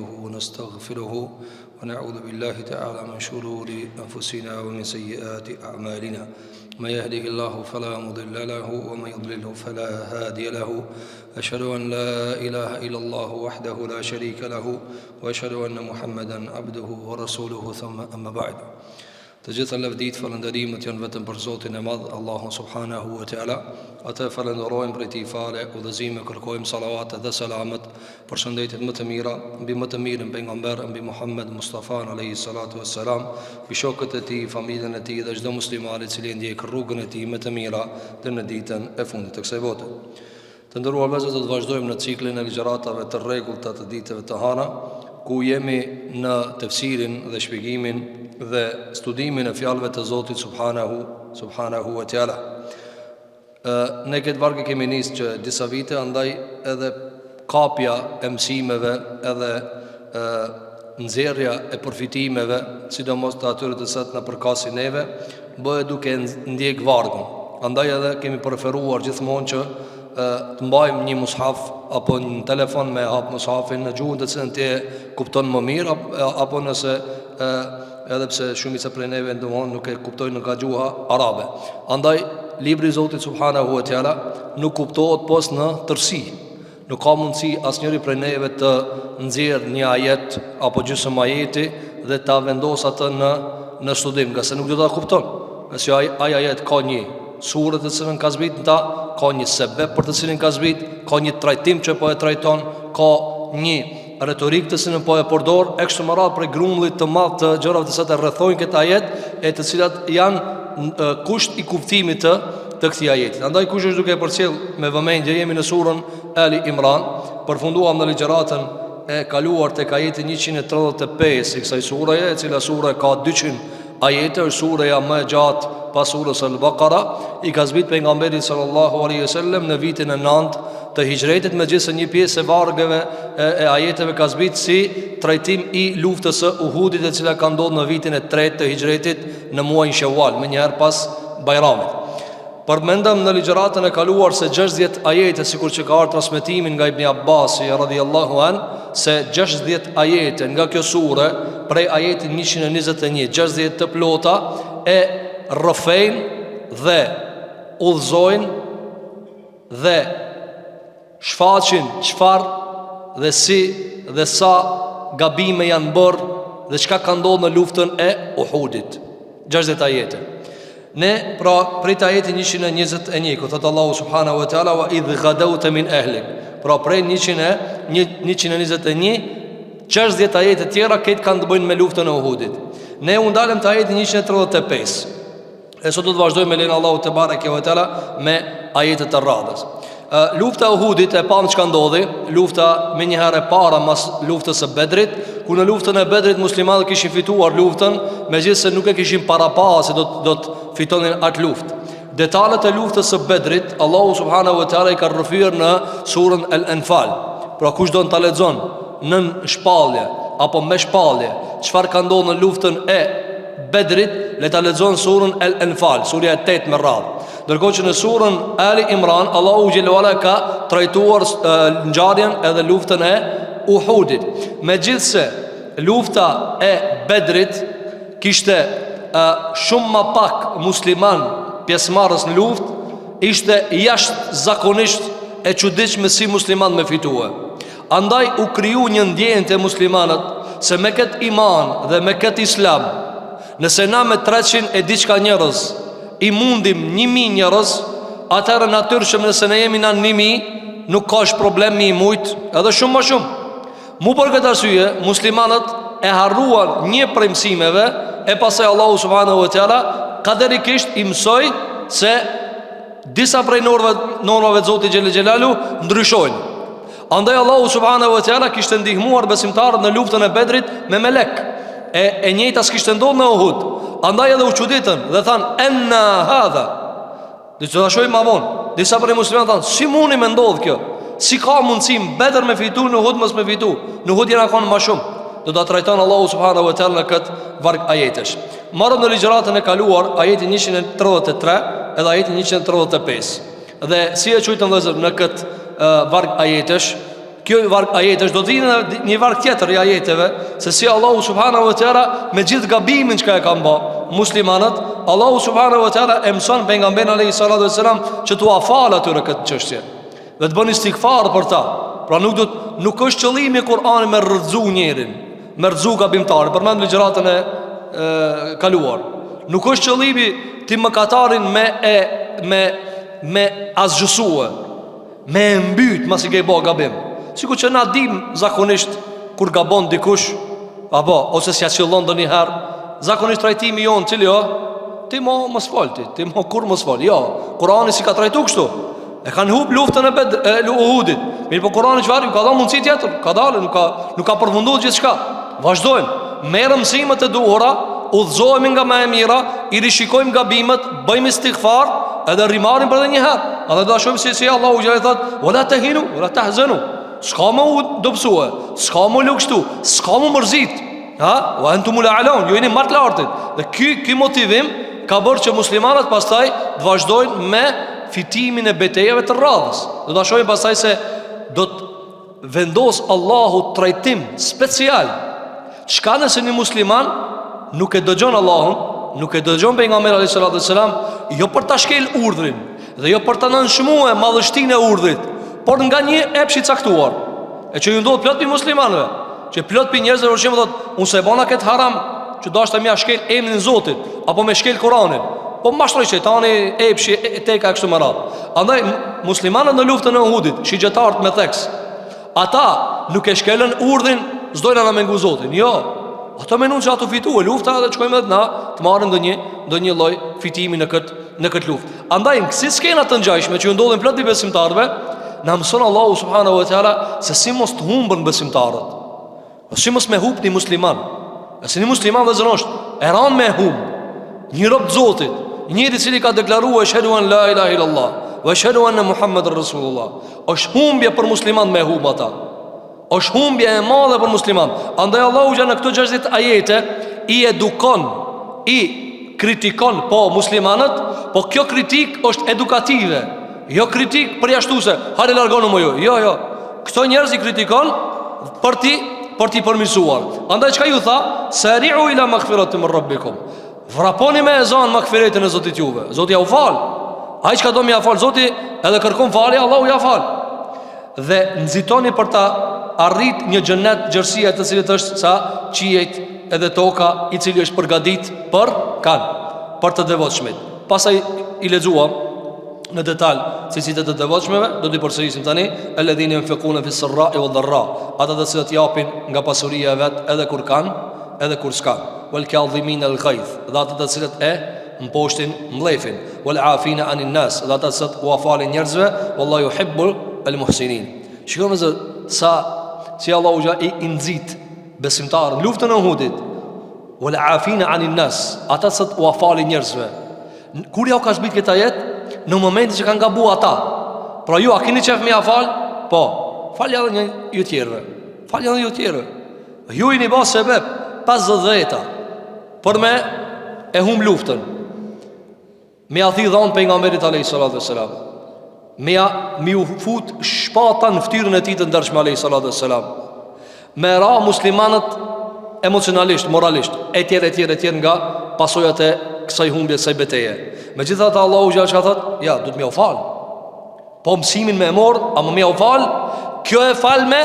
نستعينه ونستغفره ونعوذ بالله تعالى من شرور أنفسنا ومن سيئات أعمالنا من يهده الله فلا مضل له ومن يضلله فلا هادي له أشهد أن لا إله إلا الله وحده لا شريك له وأشهد أن محمدا عبده ورسوله ثم أما بعد. Të gjitha lavdit, falënderimet janë vetëm për Zotin e Madh, Allahun subhanahu wa taala. Atë falenderojmë për t'i fale, udhëzime, kërkojmë salawat dhe selamet për shëndetit më të mira, mbi më të mirën pejgamber, mbi Muhammed Mustafa alayhi salatu wassalam, mbi shokët e tij, familjen e tij dhe çdo musliman i cili ndjek rrugën e tij më të mira deri në ditën e fundit të kësaj bote. Të nderuar vëllezër, do të vazhdojmë në ciklin e ligjëratave të rregullta të ditëve të hana, ku jemi në tefsirin dhe shpjegimin dhe studimin e fjalëve të Zotit subhanahu wa taala. Ne këtë vargë kemi nisë që disa vite, andaj edhe kapja e mësimeve, edhe nxjerrja e përfitimeve, sidomos të atyre të cilat na përkasin neve, bëhet duke ndjek vargun. Andaj edhe kemi preferuar gjithmonë që të mbajmë një mushaf apo një telefon me hap mushafin në gjuhën të cilën ti kupton më mirë, apo nëse edhe pse shumica prej neve nuk e kuptojnë nga gjuha arabe. Andaj libri i Zotit subhanahu wa taala nuk kuptohet pos në tërësi. Nuk ka mundësi asnjëri prej neve të nxjerrë një ajet apo gjysmë ajeti dhe ta vendos atë në studim, nga se nuk do ta kupton. Qase ai ajet ka një surë të cilën ka zbrit në ta, ka një sebeb për të cilin ka zbrit, ka një trajtim që po e trajton, ka një retorik të cilën po e përdor, e kështu me radhë për grumbullit të madh të gjërave të cilat rrethojnë këtë ajet, e të cilat janë kusht i kuptimit të këtij ajeti. Andaj kush është duke përcjell me vëmendje, jemi në surën Ali Imran, përfunduam në ligjëratën e kaluar tek ajeti 135 i kësaj sureje, e cila sure ka 200 ajete, është sureja më e gjatë pas surës Al-Baqara, i ka zbrit pejgamberi sallallahu alaihi wasallam në vitin e 9 të hijretit, megjithëse një pjesë e vargëve e ajeteve ka zbrit si trajtim i luftës së Uhudit, e cila ka ndodhur në vitin e 3 të hijretit në muajin Shawwal, më njëherë pas Bajramit. Përmendëm në ligjëratën e kaluar se 60 ajete, sikur që ka ardhur transmetimin nga Ibn Abbas radhiyallahu an, se 60 ajete nga kjo sure, prej ajetit 121, 60 të plota e rrëfejnë dhe udhëzojnë dhe shfaqin çfarë dhe si dhe sa gabime janë bërë dhe çka ka ndodhur në luftën e Uhudit. 60 ajete. Ne pra prej ajetit 121, ku thot Allahu subhanahu wa taala wa idh ghadawta min ahlik. Pra prej 121, 60 ajete tjera këtë kanë të bëjnë me luftën e Uhudit. Ne u ndalëm te ajeti 135. E sot do të vazhdojmë me lenin Allahu te bareke ve teala me ajetet të radhës. Lufta e Uhudit, e pam çka ndodhi, lufta më një herë para mas luftës së Bedrit, ku në luftën e Bedrit muslimanët kishin fituar luftën, megjithëse nuk e kishin parapara se do të fitonin atë luftë. Detalet e luftës së Bedrit, Allahu subhanahu wa taala i ka rrëfyer në surën Al-Anfal. Pra kush do të ta lexon nën shpallje apo me shpallje çfarë ka ndodhur në luftën e Bedrit, le ta lexon surën Al-Anfal, surja 8 me radhë. Ndërkohë që në surën Ali Imran, Allahu xhelalu ala ka trajtuar ngjarjen edhe luftën e Uhudit. Megjithse lufta e Bedrit kishte shumë më pak musliman pjesëmarrës në luftë, ishte jashtëzakonisht e çuditshme si musliman me fitue. Andaj u kriju një ndjenjë te muslimanët se me këtë iman dhe me këtë islam, nëse na me 300 e diçka njerëz i mundim 1000 njerëz, atëherë natyrshëm nëse ne jemi na 1000, nuk ka as problem me i mujt edhe shumë më shumë. Mu për këtë arsye, muslimanët e harruan një prej mësimeve, e pastaj Allahu subhanahu wa taala kaderikisht i mësoi se disa prej normave të Zotit xhelel xhelalu ndryshojnë. Andaj Allahu subhanahu wa taala kishte ndihmuar besimtarët në luftën e Bedrit me melek. E njëjta s'kishte ndodhur në Uhud. Andaj edhe u çuditën dhe than enna hadha. Dhe të shohim më vonë, disa prej muslimanëve than, si mundi më ndodh kjo? Si ka mundësi Bedr me fitu, në Uhud mos me fitu? Në Uhud jena kanë më shumë. Do ta trajton Allahu subhanahu wa taala në këtë varg ajetesh. Marrëm në ligjëratën e kaluar ajetin 133 edhe ajetin 135. Dhe si e çujtën vëllezër në këtë varg ajetesh, Kjo ajetesh do të vinë një varg tjetër i ajeteve se si Allahu subhanahu wa taala me gjithë gabimin që e kanë bë muslimanët, Allahu subhanahu wa taala e mëson pejgamberin alayhi salatu wasalam që t'u afal atyre këtë çështje dhe të bëni istighfar për ta. Pra nuk është qëllimi i Kur'anit me rrëzu njërin, me rrëzu gabimtar, përmend ligjëratën e kaluar. Nuk është qëllimi ti mëkatarin me asgjësue, me mbyt masi ke bë gabim. Sikur që na dim zakonisht kur gabon dikush apo ose s'ja qëllon ndonjëherë, zakonisht trajtimi jon cili ti mos falti, ti kur mos fal. Jo, Kurani si ka trajtuar kështu. E kanë hub luftën e Uhudit. Mirë, po Kurani çfarë ju ka dhënë mundësi tjetër? Ka dalë, nuk ka përfunduar gjithçka. Vazhdojmë, merrëm mësimet e duhura, udhëzohemi nga më e mira, i rishikojmë gabimet, bëjmë istighfar, edhe rimarim për edhe një herë. Edhe do ta shohim si Allahu xhallahu thot: "Wala tahinu, wala tahzanu." S'ka më u dobësue, s'ka më lukshtu, s'ka më mërzit. Ha? Wa antumul a'laun, ju jeni më të lartë. Dhe ky motivim ka bërë që muslimanët pastaj të vazhdojnë me fitimin e betejave të radhës. Do ta shohim pastaj se do të vendos Allahu trajtim special. Çka nëse një musliman nuk e dëgjon Allahun, nuk e dëgjon pejgamberin alayhis salatu wassalam, jo për ta shkel urdhrin dhe jo për ta nënshmuar madhështinë e urdhrit, por nga një epsh i caktuar. E që ju ndodh plot pi muslimanëve, që plot pi njerëzve për shembull thotë, unë se bona këtë haram, që dashta më shkel emrin e Zotit apo më shkel Kur'anin. Po mashtroi shejtani epshi teka kështu më radh. Andaj muslimanët në luftën e Uhudit, shigjetarët me theks, ata nuk e shkelën urdhrin, s'dojnë na mengu Zotin. Jo. Ata mendojnë se ato fituan lufta dhe shkojmë edhe na të marrim ndonjë lloj fitimi në këtë luftë. Andaj si skena të ngjashme që ju ndodhin plot i besimtarëve, na mëson Allahu subhanahu wa taala se si mos të humbën besimtarët. Si mos me humb një musliman. Se një musliman dhe zënosht e ran me humb një rob të Zotit, njëri i cili ka deklaruar shahadu an la ilaha illallah wa shahadu anna muhammadar rasulullah. Është humbje për musliman me humb ata. Është humbje e madhe për musliman. Andaj Allahu në këto 60 ajete i edukon, i kritikon po muslimanët, po kjo kritik është edukative, jo kritik përjashtuese. Hajde largonu më ju. Jo. Këto njerëz i kritikon për ti përmirësuar. Andaj çka ju tha? Sari'u ila maghfiratin min rabbikum. Vraponi me ezan maghfiretin e Zotit juve. Zoti ja u fal. Ai çka do më ja fal Zoti, edhe kërkon falje, Allahu ja fal. Dhe nxitoni për ta arrit një xhenet gjerësia të cilit është sa qiejt edhe toka, i cili është përgatit për të devotshmit. Pastaj i lexuam në detaj cilësitë të devotshmeve, do t'i përsërisim tani: alladhina yunfiquna fis sarra'i wad dharra, ata të cilët japin nga pasuria e vet edhe kur kanë, edhe kur s'kan. Wal kadhimin al ghayth, ata të cilët e mposhtin mllefin. Wal afina anin nas, ata të cilët u falin njerëzve. Wallahu yuhibbul al muhsinin. Shikojmë se si Allahu i nxit besimtarën luftën e Uhudit. Wal afina anin nas, ata të cilët u falin njerëzve. Kur ja ka zbrit këtë ajet? Në momentin që kanë gabu ata. Pra ju, a keni qef me ja fal? Po, falja edhe ju tjerëve. Ju i një bas sebeb 50 dhejta për me e hum luftën, me ja thi dhanë pejgamberit alayhi salatu wassalam, me u fut shpata në ftyrën e tij të ndershme alayhi salatu wassalam, me ra muslimanët emocionalisht, moralisht, etj nga pasojat e kësaj humbje, kësaj beteje. Megjithatë Allahu xhallahu ka thot, ja, do të më u fal. Po mësimin më e morr, ama më u fal. Kjo e fal me,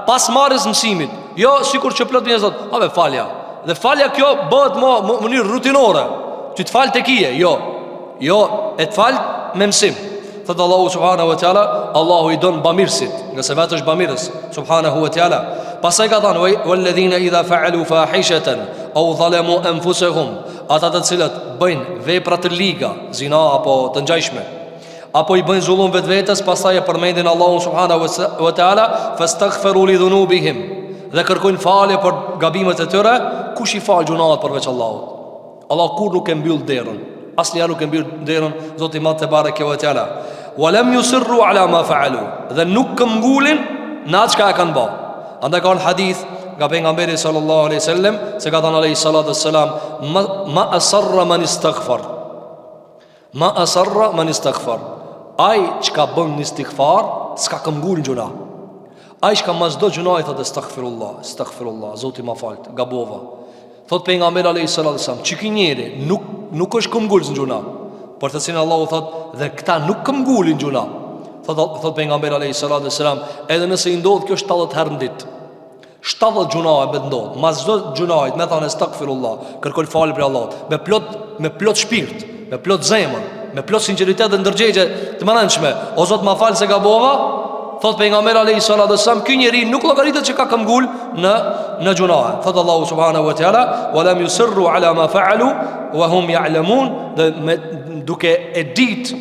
pas marrjes mësimit. Jo sikur që plot njerëz thot, "Ha, falja." Dhe falja kjo bëhet më mënyrë rutinore. Ti të fal tek ie, jo, e të fal me mësim. Thot Allahu subhanahu wa taala, Allahu i don bamirësit, nga se vetë është bamirës subhanahu wa taala. Pastaj ka thënë: "Walladhina idha fa'alu fahishatan aw zalamu anfusahum", ata të cilët bëjnë vepra të liga, zina apo të ngjashme, apo i bëjnë zullum vetvetes, pastaj e përmendin Allahun subhanahu wa taala, fastaghfiru li dhunubihim, dhe kërkojnë falje për gabimet e tyre. Kush i fal gjunaat përveç Allahut? Allah kur nuk e mbyll derën, asnjëherë nuk e mbyll derën Zoti i Madh te bareke ve teala. Wa lam yusirru ala ma fa'alu, dhe nuk këmbgulin në atë çka e kanë bërë. Andaj ka një hadith nga pejgamberi sallallahu alaihi wasallam se ka thënë alayhi salatu wassalam, ma asarra man istaghfar, ai çka bën istighfar s'ka këmbgul gjuna. Ai që ka mas do gjunaj thot astaghfirullah, Zoti ma falt, gabova. Thot pejgamberi alayhis salam, çi ky njeri nuk është këmbgulës në gjuna, por të cilin Allahu thot dhe këta nuk këmbgulin gjuna. Thot pejgamberi alayhis salam, edhe nëse i ndodh kjo 70 herë në ditë, 70 gjuna e ndodh, mas çdo gjunait me thënë astaghfirullah, kërkoj falje për Allahut, me plot shpirt, me plot zemër, me plot sinqeritet dhe ndërgjegje të mëndshme, o Zot ma fal se gabova. Thot pejgamberi alayhis salam, ky njeri nuk llogaritet që ka këmbgul në gjuna. Thot Allahu subhanahu wa taala, wa lam yusirru ala ma fa'alu wa hum ya'lamun, duke e ditë,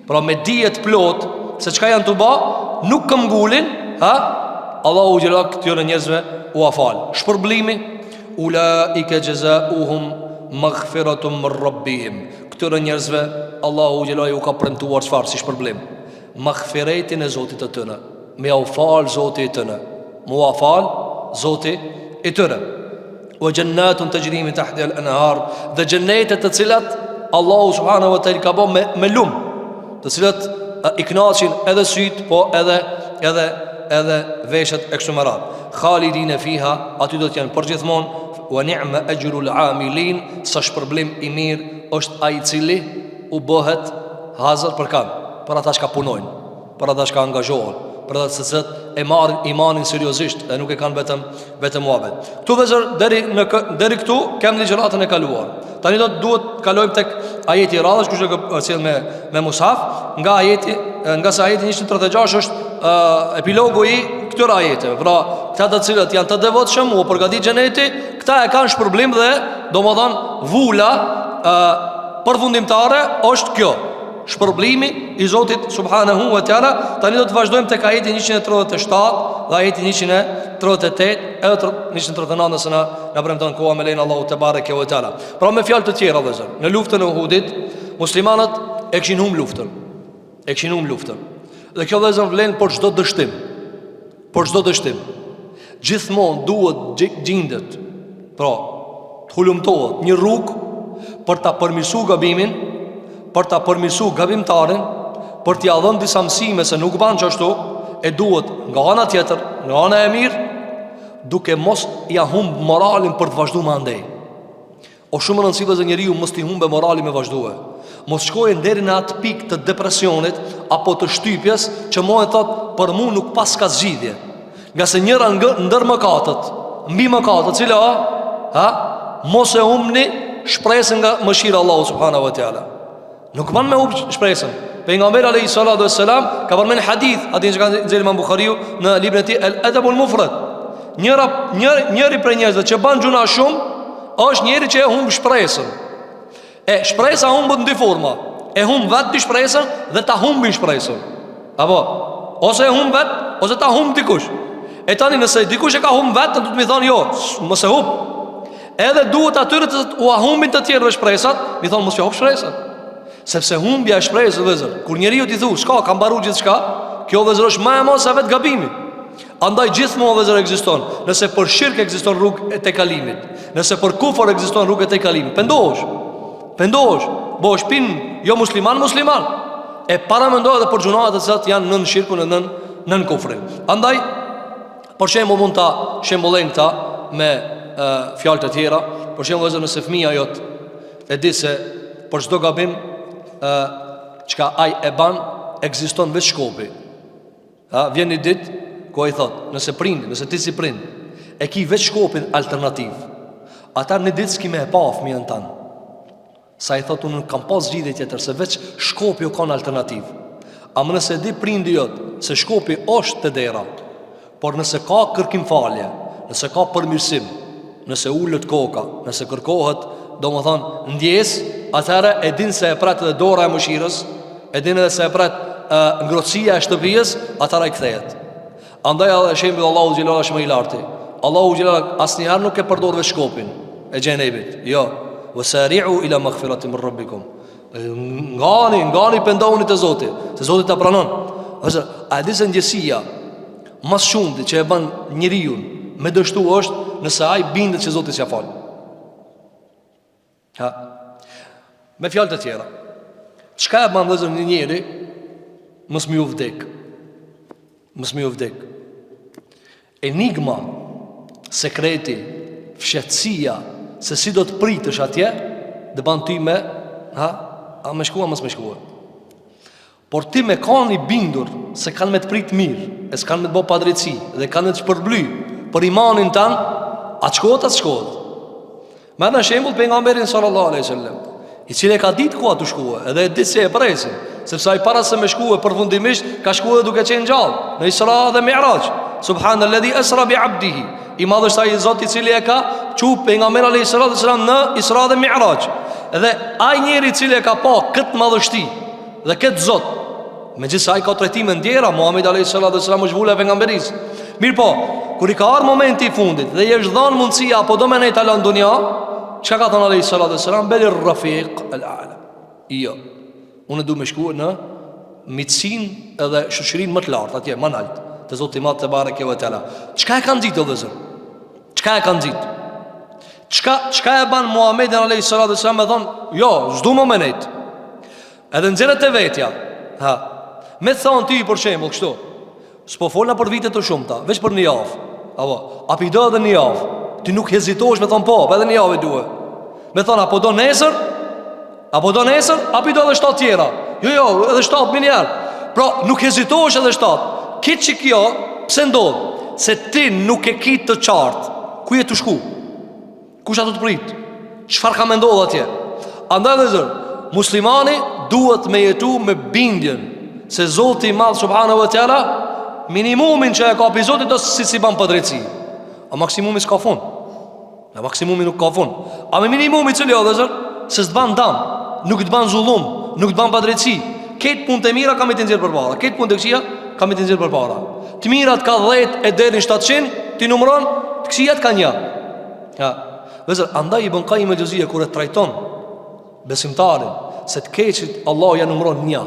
pra me dijet plot se çka janë të bë, nuk këmbgulin, Allahu xhelal këtyre njerëzve u afal. Shpërblimi, ulaika jazaohum maghfiratun min rabbihim. Këtyre njerëzve Allahu xhelal u ka premtuar çfarë si shpërblim? Maghfiretin e Zotit të tëne, me u fal Zotit të tëne, mu afal Zotit i tëne. Wa jannatun tajri min tahtiha al-anhar, dhe xhennetet të cilat Allahu subhanahu wa taala ka bën me lum, të cilat i kënaqin edhe syt, po edhe veshët e kështu me radhë. Khalidin fiha, aty do të janë përgjithmonë. Wa ni'ma ajrul amilin, sa shpërblim i mirë është ai i cili u bëhet hazër për kan, për ata që ka punojnë, për ata që ka angazhohen, për ata që e marrin imanin seriozisht dhe nuk e kanë vetëm muhabet. Këtu vëzër, deri këtu kem ligjëratën e kaluar. Tani duhet kalojmë tek ajeti i radhës, kush e ka sjell me mushaf, nga sa ajeti 136 është epilogu i këtyre ajeteve. Pra, këta të cilët janë të devotshëm, u përgatit xheneti, këta e kanë shpërblim dhe domethënë vula përfundimtare është kjo, shpërblimi i Zotit subhanahu wa taala. Tani do të vazhdojmë tek ajeti 137 dhe ajeti 138 edhe 139 nëse na premton koha me lein Allahu te bareke ve taala. Pra me fjalë të tjera vëllezër, në luftën e Uhudit muslimanët e kishin humb luftën. Dhe kjo vëllezër vlen për çdo dështim. Gjithmonë duhet gjendet, pra, të hulumtohet një rrugë për ta përmirësuar gabimin, për ta përmirësuar gabimtarin, për t'i dhënë disa mësime se nuk ban çashtu, e duhet nga ana tjetër, nga ana e mirë, duke mos ia humb moralin për të vazhduar më andej. O shumë rëndësishme që njeriu mos t'i humbe moralin me vazhduar. Mos shkojë deri në atë pikë të depresionit apo të shtypjes që mo e thot për mua nuk pas ka zgjidhje. Nga se njëra ndër mëkatet, mbi mëkatet, cila mos e humbni shpresën nga mëshira e Allahut subhanahu wa taala. Nuk ban me humb shpresën. Pejgamberi alayhis salam ka përmend hadith, atë që ka nxjerrë Imam Buhariu në librin e tij Al-Adabul Mufrad. Njëri prej njerëzve që ban gjuna shumë është njëri që e humb shpresën. E shpresa humbët në dy forma. E humb vetë di shpresën dhe ta humbi shpresën. Apo ose e humb vetë, ose ta humb dikush. E tani nëse dikush e ka humb vetë, do të më thonë jo, mos e humb. Edhe duhet atyre të u humbin të tjerëve shpresat, më thonë mos e humb shpresën. Sepse humbja e shpresës vëzër, kur njeriu ti thu, s'ka, ka mbaruar gjithçka, kjo vëzër është më e madhe se vetë gabimi. Andaj gjithmonë vëzër ekziston. Nëse për shirk ekziston rrugë e tejkalimit, nëse për kufër ekziston rrugë e tejkalimit, pendohesh, bosh pin jo musliman, e para mendohet edhe për gjunaat e cilat janë nën shirkun e nën kufrin. Andaj për shembull mund ta shembullojmë këta me fjalë të tjera. Për shembull vëzër, nëse fëmia jot e di se për çdo gabim çka ai e ban ekziston vetë shkopi. Vjen një ditë ku ai thot, nëse ti si prind e ki vetë shkopin alternativ, ata në ditë s'ki me e pa fëmijën tanë. Sa i thot, unë kam pas zgjidhje tjetër, se veç shkopi o kanë alternativ. Amë nëse di prindi jot se shkopi është të dera, por nëse ka kërkim falje, nëse ka përmirësim, nëse ullët koka, nëse kërkohet, do më thonë ndjes, atëherë e din se e pret dhe dora e mëshirës, e din edhe se e pret ngrotësia e shtëpijës, atëherë i kthehet. Andaj edhe shembi dhe Allahu Gjellala shme i larti. Allahu Gjellala asnjëherë nuk e përdor veç shkopin e gjenebit, jo. Wasari'u ila maghfiratin min rabbikum. Ngani pendohuni te Zoti, se Zoti ta pranon. Ose a di se ndjesia më shumë që e bën njeriu me dështu është nëse ai bindet se Zoti s'ia fal. Me fjalë të tjera, çka e bën vëllezër një njeri mos më u vdek. enigma, sekreti, fshehtësia se si do të pritësh atje, dhe ban ty me a me shkua, mos me shkua. Por ti me kanë i bindur se kanë me të prit mirë, e s'kanë me të bo padreci, dhe kanë me të shpërbly për imanin tanë, atë shkohet. Me në shembull pejgamberin sallallahu alaihi wasallam, i cili ka ditë ku atu shkua, edhe e ditë se e presi, sepse ai para se me shkua përfundimisht ka shkua duke qenë gjallë në Isra dhe Mi'raj. Subhanalladhi asra bi 'abdihi. I madh është ai Zoti i cili e ka çup pejgamberin alayhis salam në Isra dhe Mi'raj. Dhe ai njeri i cili e ka pa këtë madhështi dhe këtë Zot, megjithëse ai ka trajtime ndjera, Muhamedi alayhis salam është vula pejgamberis. Mirë po, kur i ka ardhur momenti i fundit dhe i është dhënë mundësia apo do më nejt ala dunja, çka ka thënë alayhis salam? Beli rafiq al-a'la. Jo, unë du me shkuar në mitësinë edhe shoqërinë më të lartë, atje më lart, te Zoti i Madh te bareke ve teala. Çka e kanë ditë vëllezër? Çka e kanë ditë? Çka e ban Muhamedit alayhis salam me thon, jo, s'du më nejt. Edhe nxjerrët e vetja. Me thon ti për shembull kështu. S'po folna për vite të shumta, veç për një javë. Apo, api do edhe një javë. Ti nuk hezitosh me thon po, edhe një javë duhet. Me thon apo do nesër, api do edhe 7 tjera. Jo, edhe 7 miliard. Pra, nuk hezitosh edhe 7. Kitë që kjo, pse ndodh? Se ti nuk e kitë të qartë. Ku je të shku? Kush ato të prit? Çfarë ka me ndodh atje? Andaj dhe zërë, muslimani duhet me jetu me bindjen se Zoti i Madh subhanahu wa taala minimumin që e ka pi Zoti do si ban padrejti. A maksimumi s'ka fund. A maksimumi nuk ka fund. A me minimumi cili o dhe zërë, se s'të ban dam, nuk të ban zullum, nuk të ban padrejti. Ketë punë të mira kam i të nxjerë për para, ketë punë të këqija kam i të nxjerë për para. Të mirat ka 10 e deri në 700, ti numëron, të këqijat ka 1. Vezër, andaj i bënkaj i me gjëzije kur e trajton besimtarin se të keqit Allah ja numëron 1.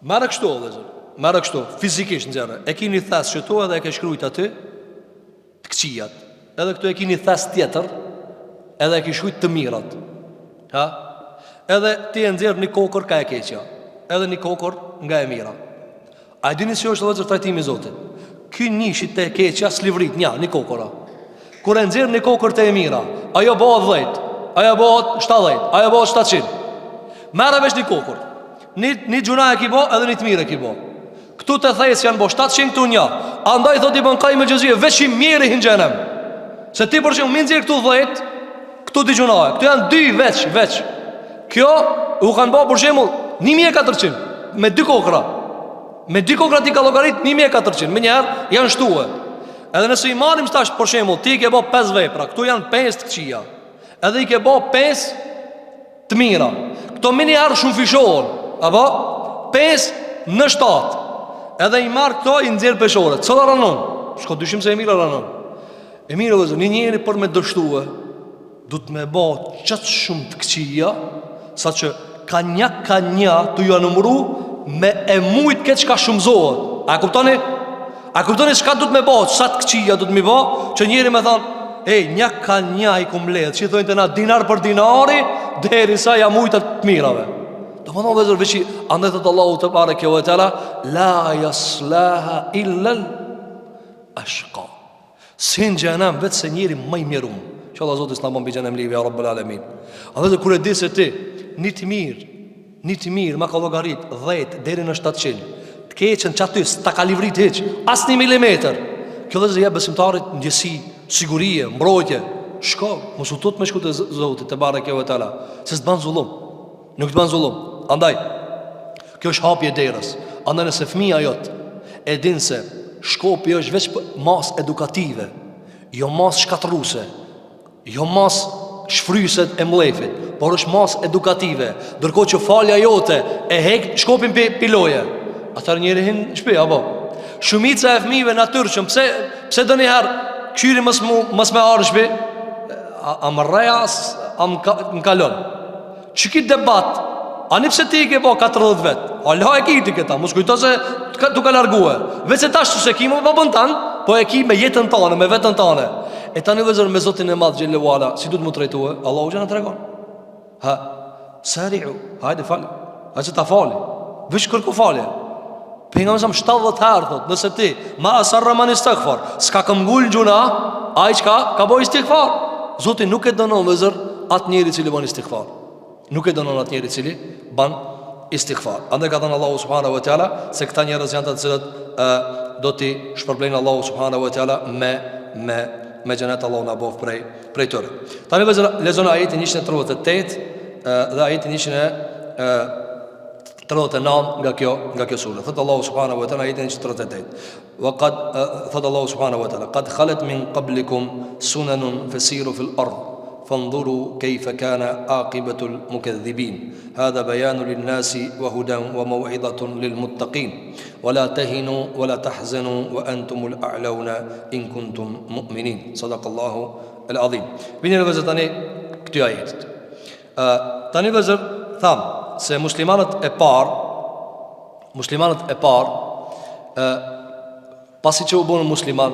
Mere kështu, vezër, mere kështu, fizikisht nxjerë, e kini thes që tu edhe e ke shkrujt aty të këqijat, edhe këtu e kini thes tjetër, edhe e ke shkrujt të mirat. Edhe ti e nxjerë një kokër ka e keqja, edhe një kokër nga e mira. A e dini si është vëzër trajtimi Zotit? Ky nishit të e keqja s'livrit një kokëra. Kur e nxjerë një kokër të e mira, ajo bëhet 10, ajo bëhet 70, ajo bëhet 700. Mere vesh një kokër, një gjuna e ki bo edhe një të mire e ki bo. Këtu të thejës janë bo 700, këtu 1. Andaj thot i bënkaj me gjëzije, veç i mjeri hin gjenem. Se ti përshimë, mi nxjerë këtu 10, këtu t'i gjuna e, këtu janë 2 veç. Kjo u kanë bo përshimë 1400 me 2 kokra. Me 2 kokra ti ka logarit 1400. Me njerë janë shtuë. Edhe nëse i marim stash për shembull, ti ke bo 5 vepra, këtu janë 5 të këqija, edhe i ke bo 5 të mira. Këto me njerë shumë fishohen, apo 5 në 7. Edhe i marë këto i nxjerë peshore. Cëlla ranon? Shko dyshim se e mira ranon. E mira vëzë, një njeri për me dështuë du të me bo qëtë shumë të këqija, sa që ka një të ju anumru me e mujt këtë që ka shumëzohet. A kuptoni? A kuptoni çka do të më bëj, sa të këqija do të më bëj, që njëri më thon, një i kum ledh, që thonë të na dinar për dinari, derisa ja mujta të mirave. Do më thonë vezër veçi, andaj thot Allahu te bareke ve teala, la yaslaha illa al-ashqa. Sin xhenam vetë se njëri më i mjerum. Inshallah Zoti s'na bën bi xhenem live ya rabbul alamin. Andaj kur e di se ti një të mirë më ka llogarit 10 deri në 700. Keqen që aty s'ta ka livrit heq as 1 milimetër. Kjo dhe zëja besimtarit ndjesi, sigurie, mbrojtje. Shko, mos u tot me shku të Zotit te bareke ve teala, se s'të ban zullum. Nuk të ban zullum. Andaj, kjo është hapje derës. Andaj nëse fëmia jot e din se shkopi është veç mas edukative, jo mas shkatërruese, jo mas shfryset e mllefit, por është mas edukative, ndërkohë që falja jote e hek shkopin piloje. Atar njëri hin shpi, apo shumica e fëmijëve natyrshëm, pse do një herë këshyri mës me arë shpi, a më reja, a më kalon. Që ki debat, ani pse ti i ke po 40 vetë, a lha e ki ti këta, mos kujto se tu ka largue, vetë se tash se ki më babën tanë, po e ki me jetën tane, me vetën tane. E tani vëzër me Zotin e Madh Gjellewala, si du të më trejtue, Allahu që në tregon. Sari'u, hajde fali, a që ta fali, vish kërku falje. Pejgamberi sa 70 herë thot, nëse ti ma asarra man istighfar, s'ka këmbgul gjuna, ai çka ka bëj istighfar. Zoti nuk e dënon vëzër atë njeri cili ban istighfar. Nuk e dënon atë njeri cili ban istighfar. Andaj ka thënë Allahu subhanahu wa taala se këta njerëz janë të cilët do t'i shpërblejnë Allahu subhanahu wa taala me xhenet. Allahu na bof prej tyre. Tani vëzër lexon ajetin 138 dhe ajetin 139 nga kjo sure. Thot Allahu subhanahu wa taala ajetin 138. Wa qad thot Allahu subhanahu wa taala qad khalat min qablikum sunanun fasiru fil ard فانظروا كيف كان عاقبة المكذبين هذا بيان للناس وهدى وموعظة للمتقين ولا تهنوا ولا تحزنوا وأنتم الأعلون إن كنتم مؤمنين صدق الله العظيم. Vini vëzër tani këty ajetit. Tani vëzër tham se muslimanët e parë pasi që u bënë musliman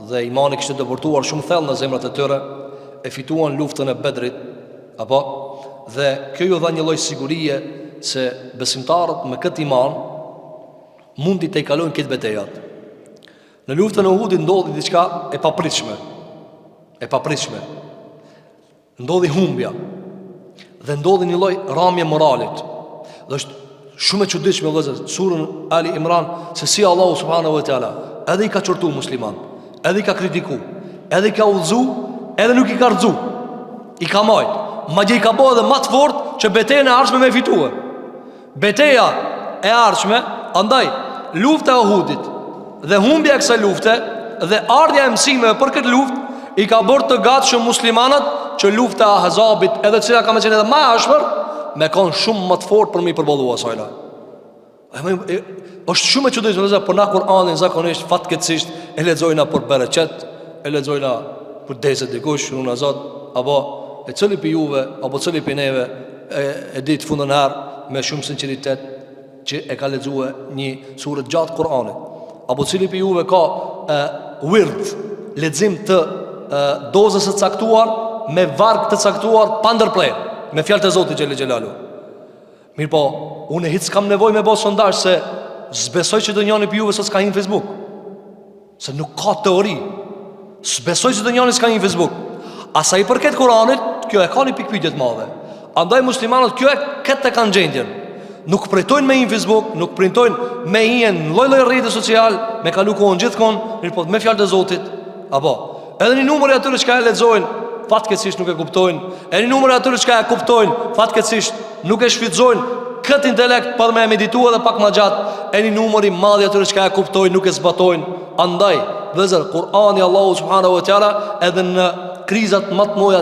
dhe imani kishte dëvërtuar shumë thellë në zemrat e tyre, e fituan luftën e Bedrit, apo dhe kjo ju dha një lloj sigurie se besimtarët me këtë iman mundi të i kalojnë këtë betejat. Në luftën e Uhudit ndodhi diçka e papritshme. Ndodhi humbja dhe ndodhi një lloj rramje moralit. Dhe është shumë e çuditshme vëllezër, surën Ali Imran, se si Allahu subhanahu wa taala edhe i ka çortu musliman, edhe i ka kritiku, edhe i ka udhëzu, edhe nuk i ka rëzu, i ka majt. Ma gjë i ka bo edhe ma të fort që betejën e arshme me fitue. Beteja e arshme, andaj lufta e Uhudit dhe humbja e kësaj lufte dhe ardhja e mësimeve për këtë luft i ka bërë të gatshëm muslimanët që lufta e Ahzabit, edhe cila ka me qenë edhe ma ashpër, me kanë shumë më të fort për mi përballu asajna. Është shumë e çuditshme, por na Kur'anin zakonisht fatkeqësisht e lexojna për bereqet, e lexojna për deset dikush, unë azat, apo e cili për juve, apo cili për neve e ditë fundën herë me shumë sinceritet që e ka lexue një surë gjatë Kur'anit, apo cili për juve ka wird, lexim të dozës të caktuar me varg të caktuar pa ndërprerje, me fjalët e Zotit xhelel xhelalu. Mirë po, unë hiç s'kam nevojë me bëj sondazh se s'besoj që do njëri për juve sot s'ka një Facebook, se nuk ka teori. S'besoj që të njëri s'ka një Facebook. Asa i përket Kuranit, kjo e ka një pikpyetje të madhe. Andaj muslimanët këtë e kanë gjendjen. Nuk pritojnë me një Facebook, nuk pritojnë me një lloj-lloj rrjete social, me kalu kohën gjithkohën, mirë po me fjalët e Zotit, apo edhe një numër atyre që e lexojnë, fatkeqësisht nuk e kuptojnë. Edhe një numër atyre që e kuptojnë, fatkeqësisht nuk e shfrytëzojnë këtë intelekt për me medituar edhe pak më gjatë. Edhe një numër i madh atyre që e kuptojnë, nuk e zbatojnë. Andaj vëzër, Kur'ani Allahu subhanahu wa taala edhe në krizat më të mëdha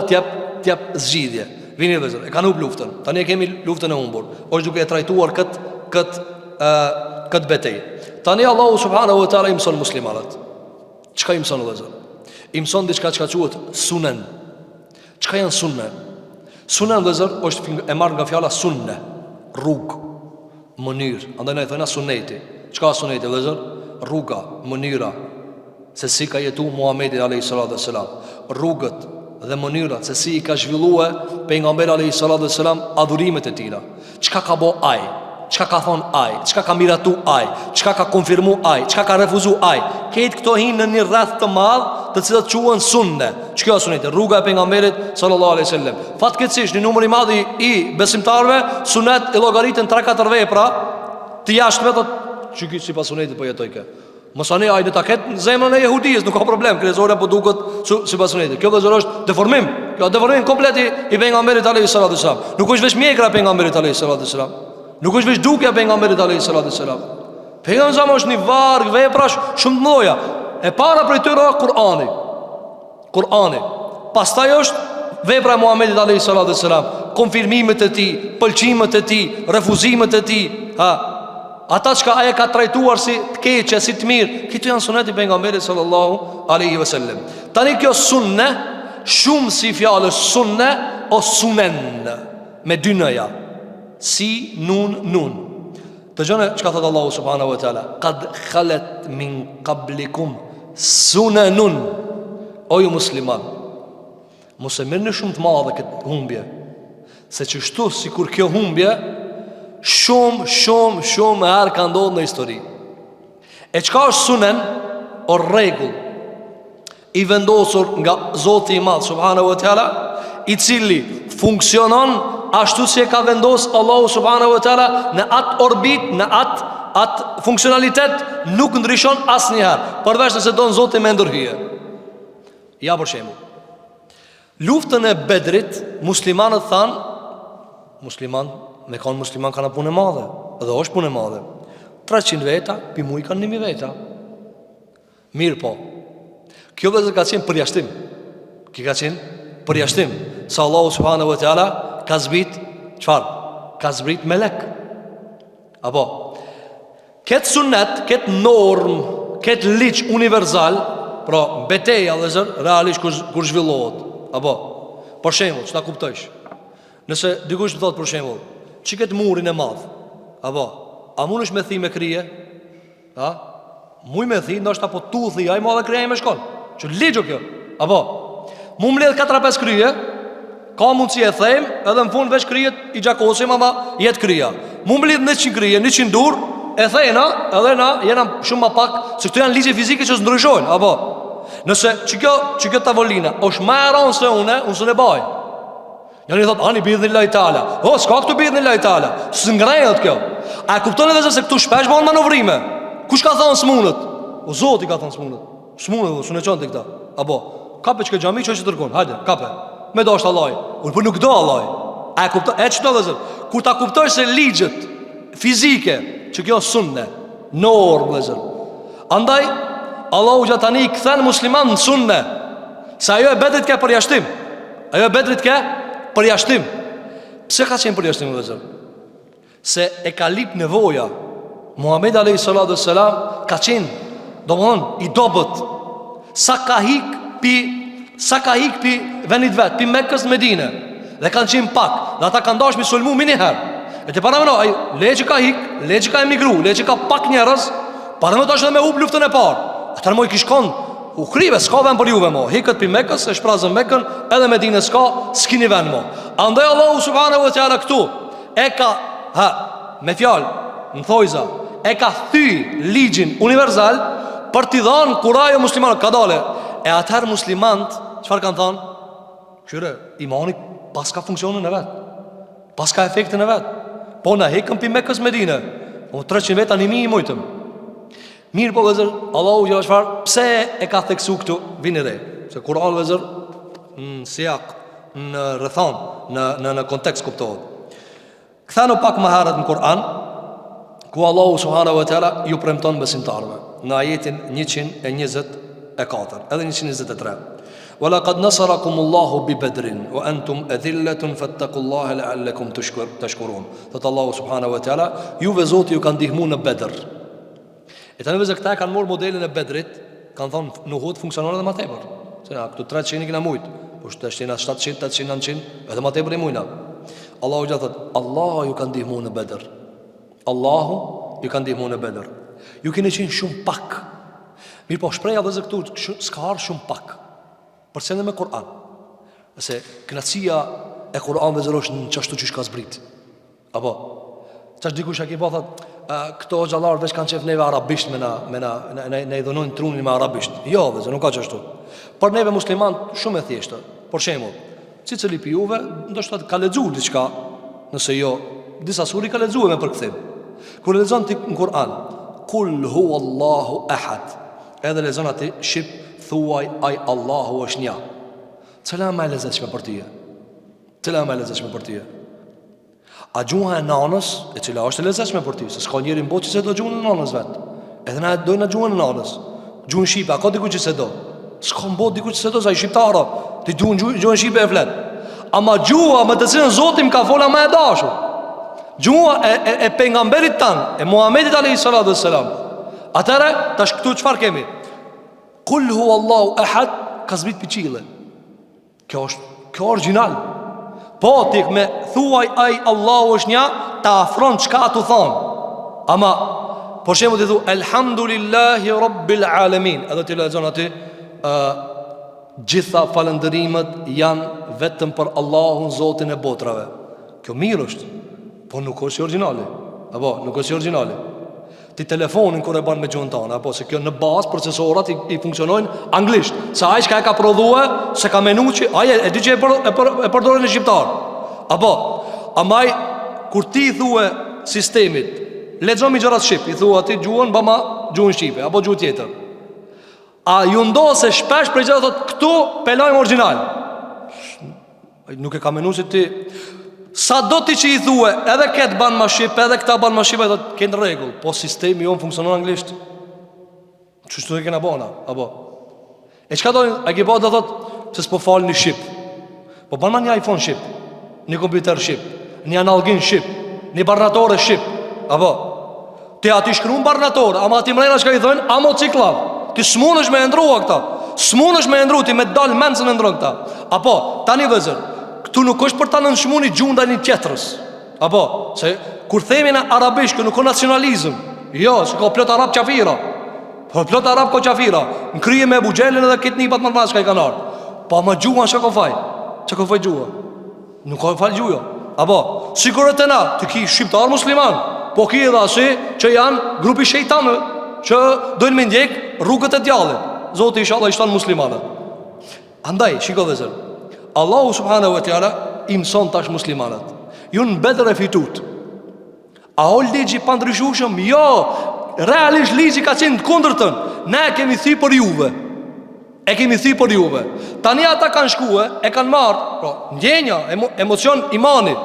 t'jap zgjidhje. Vini vëzër, e kanë humb luftën. Tani e kemi luftën e humbur. Është duke e trajtuar këtë betejë. Tani Allahu subhanahu wa taala i mëson muslimanët. Çka i mëson vëzër? I mëson diçka që quhet sunen. Çka janë sunen? Sunen vëzër është e marrë nga fjala sunne, rrugë, mënyrë. Andaj ne thëna suneti. Çka është suneti vëzër? Rruga, mënyra se si ka jetu Muhamedi alayhi salatu wassalam, rrugët dhe mënyrat se si i ka zhvillue pejgamberi alayhi salatu wassalam adhurimet e tij. Çka ka bë ai? Çka ka thon ai? Çka ka miratu ai? Çka ka konfirmu ai? Çka ka refuzu ai? Këtë këto hinë në një rreth të madh, të cilat quhen sunne. Çka është suneti? Rruga e pejgamberit sallallahu alaihi wasallam. Fatkeqësisht një numër i madh i besimtarëve sunet e llogaritën 3-4 vepra të jashtme, çiki sipas sunetit po jetoj kë. Mosani ai në taket në zemrën e jehudisë, nuk ka problem, krezora po duket sipas sunetit. Kjo vëzhgoj është deformim. Kjo deformim komplet i pejgamberit alayhi salatu wasallam. Nuk është vetëm mjekra e pejgamberit alayhi salatu wasallam. Nuk është vetëm dukja e pejgamberit alayhi salatu wasallam. Pejgamberi është një varg veprash shumë të mëdha. E para prej tyre është Kur'ani. Pastaj është vepra e Muhamedit alayhi salatu wasallam, konfirmimet e tij, pëlqimet e tij, refuzimet e tij, ata që aje ka trajtuar si të keqe, si të mirë, këto janë sunet i pejgamberit sallallahu alaihi wasallam. Tani kjo sunne, shumë si fjalë sunne o sunen me dy nëja, si nun. Të gjëne që ka thëtë Allahu subhanahu wa ta'ala, qad khalet min qablikum sunanun. O ju musliman, mos e mirë në shumë të madhe këtë humbje, se që shtu si kur kjo humbje shumë herë ka ndodhë në histori. E çka është sunen? O rregull i vendosur nga Zoti i Madh subhanahu wa taala, i cili funksionon ashtu si e ka vendosur Allahu subhanahu wa taala në atë orbit, në atë funksionalitet, nuk ndryshon asnjëherë, përveç nëse don Zoti me ndërhyje. Ja për shembull, luftën e Bedrit, muslimanët thanë, me kanë musliman kanë punë e madhe, edhe është punë e madhe. 300 veta, pi mu i kanë 1000 veta. Mirë po, kjo vëzër ka qenë përjashtim. Kjo ka qenë përjashtim. Sa Allahu subhanahu wa taala ka zbrit, qëfar? Ka zbrit melek. Apo, këtë sunet, këtë norm, këtë liq universal, pra beteja vëzër, realisht kur zhvillohet. Apo, për shembull, që ta kuptojsh. Nëse dikush më thotë për shembull, që këtë murin e madh, apo, a mund është me thi me krije? Ha? Muj me thi, ndoshta po tu thi, ai madhe krije me shkon. Që ligjo kjo. Apo, mu mbledh 4-5 krije, ka mundësi e them, edhe në fund veç krijet i gjakosim, ama jetë krija. Mu mbledh 100 krije, 100 dur, e thejna, edhe na jena shumë ma pak, se këtu janë ligje fizike që s'ndryshojnë. Apo, nëse që kjo tavolina është ma e ranë se unë së ne baj. Janë i thotë, ani bidhni la Italia. O, s'ka këtu bidhni la Italia. Së ngrejët kjo. A e kuptoni dhe se këtu shpesh bëhen manovrime. Kush ka thonë s'munët? O, Zoti ka thonë s'munët. S'munët, s'une qënë të këta. Apo, kape që ke gjami që është të tërkon. Hajde, kape. Me do është Allah. Por nuk do Allah. A e kuptoni? E që të dhe zërë. Kur ta kuptoj se ligjet fizike, që kjo sunne, normë dhe zërë. Andaj, Allahu gjatani i këthen musliman në sunne. Se ajo e Bedrit ke përjashtim. Ajo e Bedrit ke përjashtim. Pse ka qenë përjashtim dhe zërë? Se e ka lip nevoja. Muhammed a.s. ka qenë, do më thonë, i dobët. Sa ka hik pi venit vetë, pi Mekës në Medine. Dhe kanë qenë pak. Dhe ata kanë dashmi sulmu miniherë. E të parameno, le që ka hik, le që ka emigru, le që ka pak njerës, parameno tash edhe me up luftën e parë. Atër moj kishkon u krive, s'ka ven për juve mo. Hikët pi Mekës, e shprazën Mekën, edhe Medine s'kini ven mo. Andaj Allahu subhanahu wa taala këtu e ka, me fjalë, në thojza, e ka thy ligjin universal për t'i dhanë kurajo muslimanët. Ka dale. E atëherë muslimanët, qëfar kanë thanë? Qyre, imani pas ka funksionën e vetë, pas ka efektin e vetë. Po në hikën pi Mekës Medine, 300 veta 1000 i mujtëm. Mirë po vëzër, Allahu gjë është farë, pse e ka theksu këtu, vini dhe. Se Kur'an vëzër, në sijak, në rëthan, në kontekst kuptohet. Këthanu pak më herët në Kur'an, ku Allahu subhanahu wa taala ju premton besimtarëve, në ajetin 124, edhe 123. وَلَقَدْ نَصَرَكُمُ اللَّهُ بِبَدْرٍ وَأَنْتُمْ أَذِلَّةٌ فَاتَّقُوا اللَّهَ لَعَلَّكُمْ تَشْكُرُونَ. Thot Allahu subhanahu wa taala, juve Zoti ju ka ndihmu në Bedr. E tani vëzë këta kanë morë modelin e Bedrit, kanë thonë në Uhud funksionon edhe ma tepër. Se na këtu 300 i kena mujt, po është 700, 800, 900, edhe ma tepër i mujna. Allahu gjithë thot, Allahu ju ka ndihmu në Bedr. Allahu ju ka ndihmu në Bedr. Ju keni qenë shumë pak. Mirë po shpreja vëzë këtu s'ka arë shumë pak. Përse në me Kur'an. Se knatësia e Kur'an vëzër është në qashtu që shka zbrit. Apo qash dikush a ki po thot, këto gjallarë veç kanë qef neve arabisht ne i dhonojnë trunin me arabisht. Jo vëzër, nuk ka qashtu. Për neve musliman shumë e thjeshtë. Por shemull, si cili pi juve, ndoshta ka lexu diçka, nëse jo, disa suri ka lexuar me përkthim. Kur lexon ti në Kur'an, Kul huwa Allahu ahad, edhe lexon aty shqip, thuaj aj Allahu është një. Cila më e lezetshme për ty? Cila më e lezetshme për ty? A gjuha e nanës, e cila është e lezetshme për ty, se s'ka njeri në botë që se do gjuhën e nanës vetë. Edhe na dojnë gjuhën e nanës. Gjuhën shqipe, a ka diku që se do? S'ka në botë diku që se do, sa i shqiptara. Ti gjuhën shqipe e flet. Ama gjuha me të cilën Zoti më ka fola më e dashur, gjuha e pejgamberit tan, e Muhamedit alayhis salam. Atëra tash këtu çfarë kemi? Kul huwa Allahu ahad, ka zbrit piçille. Kjo është original. Po ti me thuaj ai Allahu është një, ta afron çka tu thon. Ama për shembull ti thu elhamdulillahi rabbil alamin, edhe ti lexon aty gjitha falëndërimet janë vetëm për Allahun, Zotin e botrave. Kjo mirë është, po nuk është originali. Apo nuk është originali. ti telefonin kur e bën me gjuhën tënde, apo se kjo në bazë procesorat i funksionojnë anglisht. Se ai çka e ka prodhuar, se ka menuçi, ai e di që e përdorin në shqiptar. Apo, amaj kur ti i thue sistemit, lexo mi gjërat shqip, i thua ti gjuhën bama gjuhën shqipe apo gjuhë tjetër. A ju ndose shpesh për gjërat thotë këtu pelojmë origjinal. Nuk e ka menuçi ti. Sa do ti që i thue, edhe këtë ban ma shqip, edhe këta ban ma shqip, edhe kënë regull. Po sistemi jonë funksionon anglisht. Qështu e kena bona, apo? E qka do, e ki po dhe thot, se s'po falë një shqip. Po ban ma një iPhone shqip, një kompjuter shqip, një analgin shqip, një barnatore shqip, apo? Ti ati shkru në barnatore, ama ati mrejna qka i thënë, amo ciklav. Ti s'mun është me endrua këta. S'mun është me endru, ti me dalë menë se në endru këta. Apo, tani vëzër, këtu nuk është për ta nënshmuni gjunda një tjetërës. Apo, se kur themi në arabishkë nuk ka nacionalizm. Jo, se ka plot arab qafira. Po plot arab ka qafira. Në krije me bugjelin edhe kitë një batë mërmash ka i kanar. Po ma gjuha që ka faj? Që ka faj gjuha? Nuk ka faj gjuha. Apo, si kur e të na, të ki shqiptar musliman, po ki edhe asi që janë grupi shejtanë, që dojnë me ndjek rrugët e djallit. Zoti inshallah i shtanë muslimanët. Andaj, shiko dhe zërë, Allahu subhanahu wa ta'ala i mëson tash muslimanët. Ju në Bedër e fitut. A o ligji pa ndryshueshëm? Jo, realisht ligji ka qenë të kundërtën. Ne e kemi thy për juve. E kemi thy për juve. Tani ata kanë shkue, e kanë marrë, ndjenja, emocion, imani.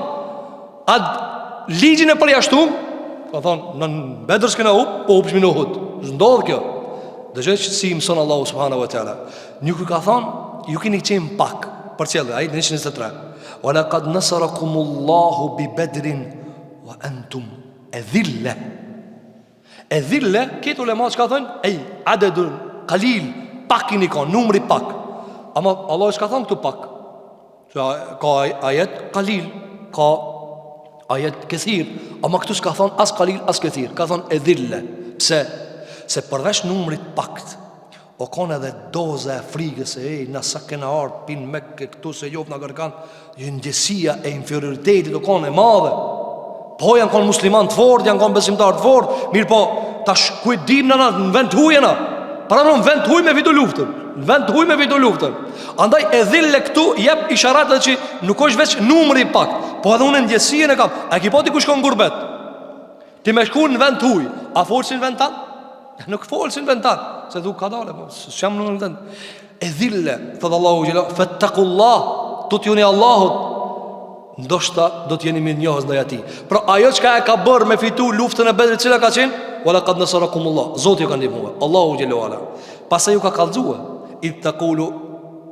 Atë ligjin e përjashtum, ka thonë, në Bedër s'kena po upshmi në Uhud. Ndodhë kjo. Dëgjoj që si mëson Allahu subhanahu wa ta'ala. Një kërë ka thonë, ju keni qenë pak. Për qëllë, ajtë 123. Wa laqad nasarakumullahu bi Bedrin wa antum adhilla. Adhilla, këtë ulema që ka thënë, ej, adedun, kalil, pak i një ka, numri pak. Ama Allah që ka thënë këtu pak. Ka ajet kalil, ka ajet këthir. Ama këtu që ka thënë as kalil, as këthir. Ka thënë adhilla. Pse? Se përveç numrit pakt, o konë edhe doze e frigës e nësa kena ardë, pinë me këtu se jovë në gërkan, njësia e inferioritetit o konë e madhe. Po janë konë musliman të fort, janë konë besimtar të fort, mirë po, ta shkujdim në vend hujena. Para në vend huj me vidu luftën. Në vend huj me vidu luftën. Andaj e dhille këtu, jep i sharat që nuk është veç numri pakt, po edhe unë njësien e kam. A ki po ti ku shkon gurbet? Ti me shku në vend huj, a forësin vend tanë? Nuk folsin ventan, se du ka dale, po s'jam në ventan. E dhille, thëtë Allahu gjela, fettakullah, tu t'juni Allahut, ndoshta do t'jeni mirë njohës ndaj ati. Pra ajo qka e ka bërë me fitu luftën e Bedrit, cila ka qenë, wala qad nasarakumullah, Zoti ju ka ndihmuar, Allahu gjela wala. Pastaj ju ka kallëzue, idh taqulu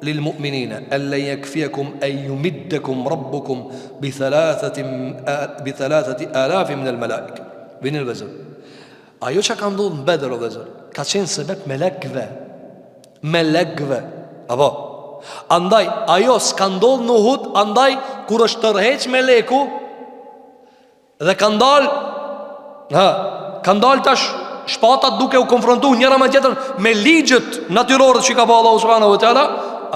lil mu'minina alla yakfiyakum ay yumiddakum rabbukum bi thalathati alafin min al malaika. Vini al-Vezir. Ajo që ka ndodhë në Bedër o vezër, ka qenë sebeb me legve. Apo andaj, ajo s'ka ndodhë në Uhud, andaj, kur është tërheq me leku, dhe ka ndalë tash shpatat duke u konfrontu njëra me tjetër me ligjët natyrorët që ka ba Allahu subhanahu wa ta'ala,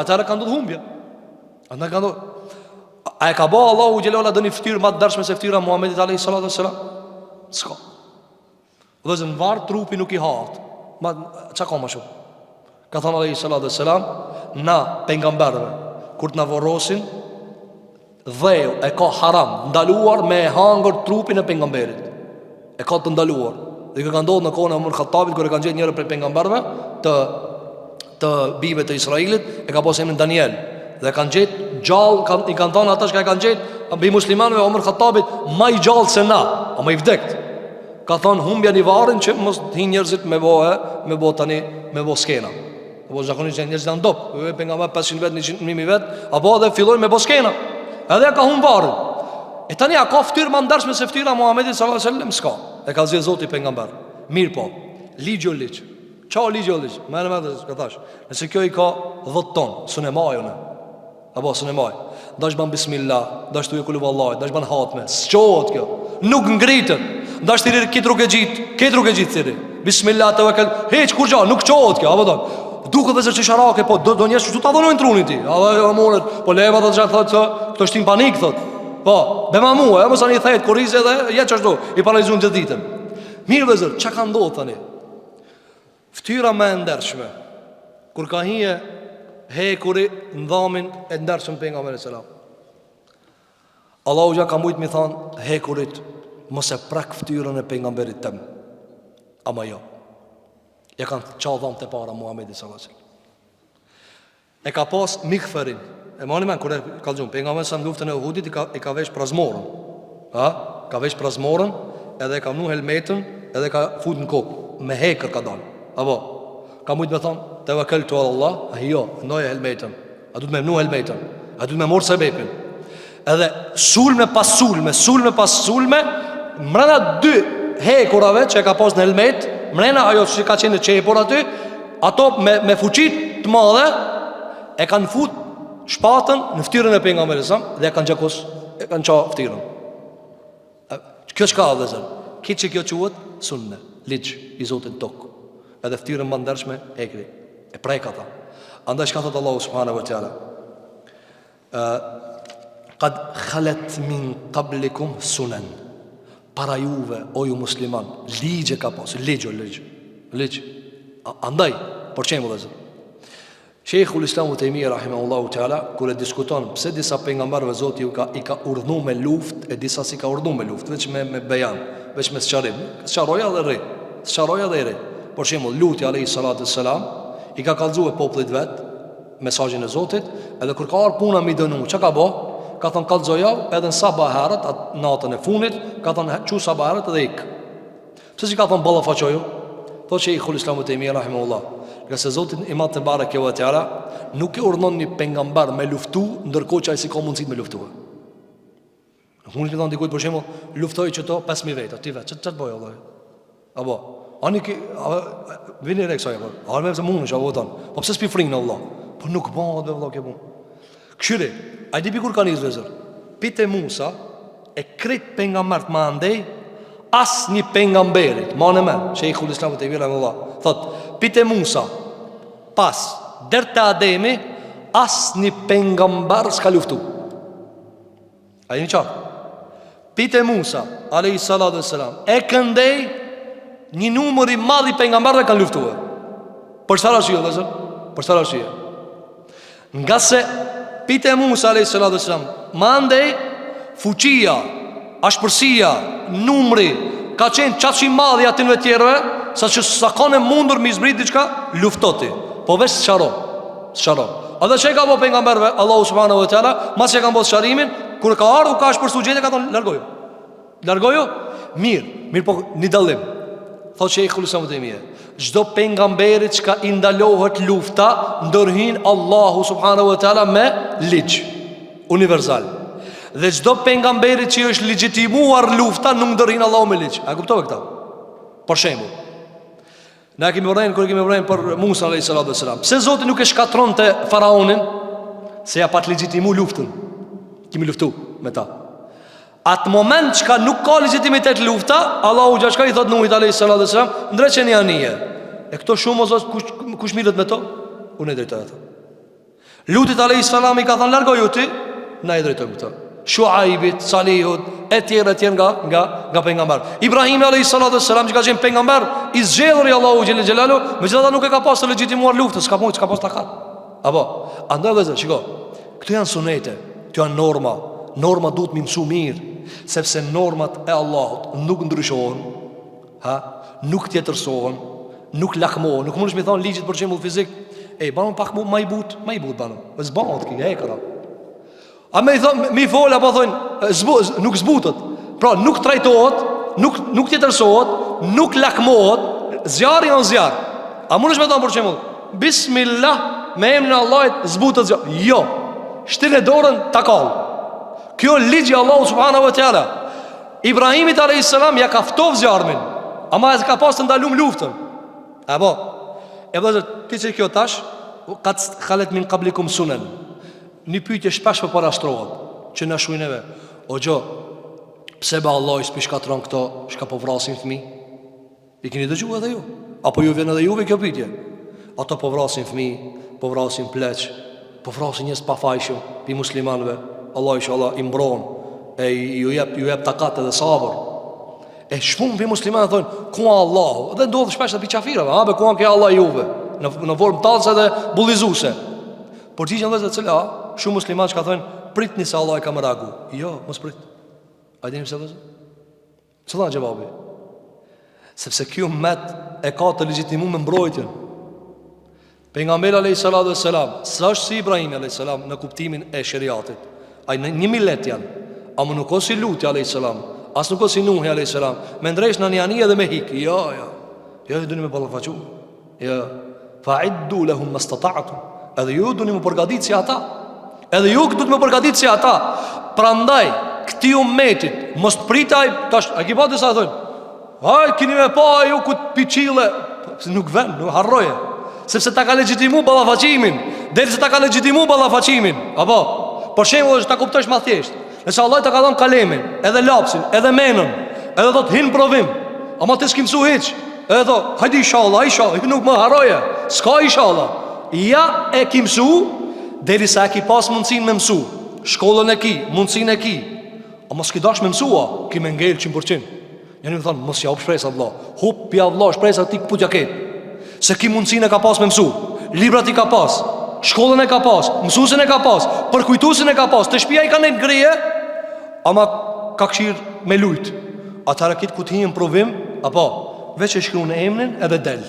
atëra ka ndodhë humbja. Andaj ka ndodhë. A e ka ba Allahu gjelola dhe një ftyrë ma të dërshme se ftyra Muhammedit alayhi salatu wassalam? S'ka. Dhe zë në varë trupi nuk i hatë. Ma, qa ka ma shumë? Ka thënë alayhi salatu wassalam, na pejgamberëve kur të na vorrosin, dheu e ka haram, ndaluar me hangër trupin e pejgamberit. E ka të ndaluar. Dhe ka ndodhur në kohën e Umar Khattabit kur e kanë gjetur njëri prej pejgamberëve të bijve të Israilit, e ka pasur emrin Daniel. Dhe kanë gjetë gjallë, i kanë thënë ata që e kanë gjetë bi muslimanëve Umar Khattabit më i gjallë se na, ama i vdekt. Ka thonë humbja një varin që mos hi njerëzit me bo tani, me bo skena. Apo zakonisht njerëzit janë dop, për nga me 500 vet, 100.000 vet, apo edhe fillojnë me bo skena. Edhe ka humb varin. E tani a ka ftyrë më ndershme se ftyra Muhamedit sallallahu alaihi wasallam? S'ka. E ka zgjedhur Zoti pejgamber. Mirë po. Ligj o ligj. Çao ligj o ligj. Më në ka thash. Nëse kjo i ka 10 ton, sunë majun. Apo sunë maj. Dash ban bismillah, dash tu kulu vallahi, dash ban hatme. S'qohet kjo. Nuk ngritet. Dash ti këtë rrugë gjitë thiri. Bismillah tawakkal. Hiç kur gjao, nuk çohet kjo, apo do. Duke vëzë që sharake, po do njerëz që ta dhonojnë trunin ti. Apo amonet, po leva do të çfarë thotë, këto shtin panik thot. Po, be ma mua, mos ani thet kurrizë dhe ja çashtu, i paralizon gjithë ditën. Mirë vëzër, që ka ndodhë tani? Ftyra me ndershme, kur ka hije hekuri në dhamin e ndershme pejgamberit selam. Allahu ja ka mujtë mi thonë hekurit, mos e prak ftyrën e pejgamberit tëm. Ama jo. Ja kanë qa dhamë të para Muhamedi sallallahu alaihi wasallam. E ka pas mikferin. E mani men, kër e ka gjumë pejgamberi sa në luftën e Uhudit i ka vesh prazmorën. Ka vesh prazmorën, edhe ka mnu helmetën, edhe ka fut në kokë. Me hekër ka dalë. Apo, ka mujtë me thonë, te vakeltu ala Allah, jo, ndoje helmetën. A du të me mnu helmetën, a du të me morë sebepin. Edhe sulme pas sulme, mrena 2 hekurave që e ka pas në helmet, mrena ajo që ka qenë në qepur aty, ato me fuqit të madhe, e kanë fut shpatën në ftyrën e pejgamberit sa dhe e kanë gjakos, e kanë qa ftyrën. Kjo çka dhe zër? Kitë që kjo quhet sunne, ligj i Zotit tokë. Edhe ftyrën më ndershme hekri, e prek ata. Andaj çka thot Allahu subhanahu wa taala? Qad khalet min qablikum sunan. Para juve, o ju musliman, ligje ka pas, ligj. Andaj, por çemu dhe zër. Sheikhul Islam Ibn Taymija rahimahullahu taala kur e diskuton pse disa pejgamberëve Zoti i ka urdhëruar me luftë e disa si ka urdhëruar me luftë, vetëm me bejan, vetëm me sqarim. Sqaroja dhe rri. Për shembull, Luti alayhi salatu wassalam i ka kallëzuar popullit vet mesazhin e Zotit, edhe kur ka ardhur puna mi dënu, çka ka bë? Ka thon kallëzoja edhe në sabah herët, atë natën e fundit, ka thon çu sabah herët edhe ik. Pse si ka thon ballafaqoju? Thotë Sheikhul Islam Ibn Taymija rahimahullah, nga se Zotin i madh te bareke ve teala nuk e urdhon një pejgamber me luftu, ndërkohë që ai si ka mundësi me luftuar. Nuk mund të thonë dikujt për shembull, luftoj çto 5000 veta, ti vetë, ç'të bëj vallai. Apo, ani ki vini reksoj apo. A më se mund të voton. Po pse s'pi frin Allah? Po nuk bëhet vallai kjo punë. Këshire, ai di kur kanë izvezër. Pite Musa e krit pejgambert më andej as një pejgamberit. Manë më, Sheikhul Islam te vira Allah. Thot Pite Musa pas deri te Ademi as një pejgamber s'ka luftu. Ai një çfarë? Pite Musa alayhi salatu wassalam e këndej një numër i madh i pejgamberëve kanë luftuar. Për çfarë arsye, vëllazër? Për çfarë arsye? Nga se Pite Musa alayhi salatu wassalam mandej fuqia, ashpërsia, numri ka qenë qaçi madh i atyre tjerëve, saqë sa kanë mundur mi zbrit diçka, luftoti. Po veç sqaro. A dhe që ka po pejgamberve Allahu subhanahu wa taala, mas që kanë bërë sqarimin, kur ka ardhur ka ashpërsu gjendje, ka thonë largoju. Mirë po një dallim. Thotë Sheikhul Islam Ibn Taymija, çdo pejgamberi që ka i ndalohet lufta, ndërhin Allahu subhanahu wa taala me ligj universal. Dhe çdo pejgamberi që është legjitimuar lufta, nuk ndërhin Allahu me ligj. A kuptove këtë? Për shembull, na kemi vënë për Musa alayhi salatu wasalam. Pse Zoti nuk e shkatronte faraonin se ja pat legjitimu luftën? Kimi luftu me ta. Atë moment që ka nuk ka legitimitet lufta, Allahu gjashka i thot Nuhit alayhi salatu wasalam, ndreqeni anije. E këto shumë o Zot, kush mirët me to? Unë e drejtoj ato. Lutit alayhi salam i ka thënë largoju ti, na e drejtojmë këto. Shuaibit, Salihut, e tjerë nga pejgamber. Ibrahim alayhi salatu wassalam që ka qenë pejgamber i zgjedhur i Allahu xhelel xhelalu, megjithatë nuk e ka pasur legjitimuar luftën, s'ka pas takat. Apo, andaj vëzë, shiko. Këto janë sunete, këto janë norma. Norma duhet më mësu mirë, sepse normat e Allahut nuk ndryshohen, nuk tjetërsohen, nuk lakmohen. Nuk mundesh më thon ligjit për shembull fizik, banon pak më i but banon. Vës bëhet kjo hekra. A me i thonë, mi folë, apo thonë, nuk zbutët. Pra, nuk trajtohet, nuk tjetërsohet, nuk lakmohet, zjarë janë zjarë. A mund është me thonë për qemull, Bismillah, me emrin e Allahit, zbutët zjarë. Jo, shtirë e dorën, takallë. Kjo ligji Allahu subhanahu wa taala. Ibrahimit a.s. ja ka ftov zjarëmin, ama e ka pas të ndalum luftën. Apo, e vëzër, ti që kjo tash, Qad khalet min qablikum sunan. Një pyetje shpesh për parashtrohet, që në shujneve, o gjo, pse be Allah i s'pi shkatron këto, shka po vrasin fëmi? I keni dëgju edhe ju? Apo ju vjen edhe juve kjo pyetje? Ato po vrasin fëmi, po vrasin pleq, po vrasin njës pafajshëm, pi muslimanve, Allah inshallah i mbron, e ju jep takat edhe sabër. E shumë për muslimanë thonë ku Allahu, dhe ndodhë shpesh të piqafirave, be ku ke Allah juve, në formë talëse dhe bullizuse. Por që që në dhe cëla, shumë muslimanë që ka thonë, pritni se Allah e ka më ragu. Jo, mos prit. A dinim se dhe zë? Cëla në gjebabi? Sepse kjo met e ka të legjitimu me mbrojtjen. Pejgamberi alayhis salam, së është si Ibrahimi alayhis salam në kuptimin e shariatit. Ai në një millet janë, ama nuk o si Luti alayhis salam, as nuk o si Nuhi alayhis salam, me ndresh në njani edhe me hik. Jo, duni me ballafaqu. Jo, fa'iddu lahum mastata'tu. Edhe ju duni me përgatit si ata. Edhe ju du të me përgatit si ata. Prandaj, këti ummetit mos të pritaj, tash, a ki pa disa thonë, haj, kini me pa ju këtë piqile. Nuk ven, nuk harroje. Sepse ta ka legjitimu ballafaqimin. Deri se ta ka legjitimu ballafaqimin. Apo, për shembull është ta kuptosh më thjesht. Nëse Allah ta ka dhënë kalemin, edhe lapsin, edhe menën, edhe do të hin provim, ama ti s'ke mësu hiç. Edhe do, hajde inshallah, ju nuk më harroje. S'ka inshallah. Ja e ki mësu, deri sa e ki pas mundësin me mësu. Shkollën e ki, mundësin e ki. Ama s'ki dash me mësua, ki me ngel 100%. Janë më thonë, mos ja hup shpresat Allah. Hup pi Allah shpresat ti këput ja ketë. Se ki mundësin e ka pas me mësu, librat i ka pas, shkollën e ka pas, mësusin e ka pas, përkujtusin e ka pas, të shpia i ka nejtë greje, ama ka këshirë me lujt. Atëra kitë ku t'hinë provim, apo, veç e shkru në emnin edhe del.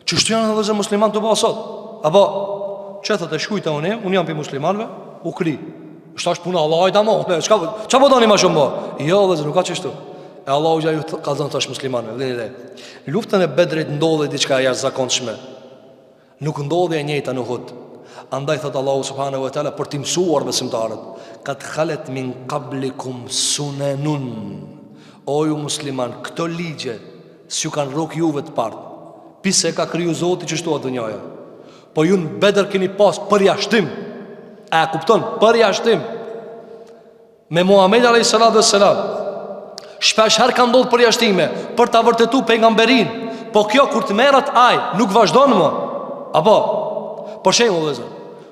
Qështu janë dhe zë musliman të pasot? Apo, që thët e shkujta unë jam për muslimanve, u kri. Shtash puna Allah ajta mo, qa po doni ma shumë mo? Jo dhe zë, nuk ka qështu. E Allahu gja ju ka dhënë tash muslimanëve. Vëllai dhe. Luftën e Bedrit ndodhi diçka jashtëzakonshme. Nuk ndodhi e njëjta në Uhud. Andaj thot Allahu subhanahu wa taala për të mësuar besimtarët, "Qad khalat min qablikum sunanun." O ju musliman, këto ligje s'ju kanë rrok juve të parë. Pse ka kriju Zoti që shtohet dhënjaja. Po ju në Bedër keni pas përjashtim. A kupton? Përjashtim. Me Muhammed alayhis salam. Shpesh herë ka ndodhur përjashtime për ta vërtetuar pejgamberin. Po kjo kur të merret ai, nuk vazhdon më. Apo, për shembull, vëllezër,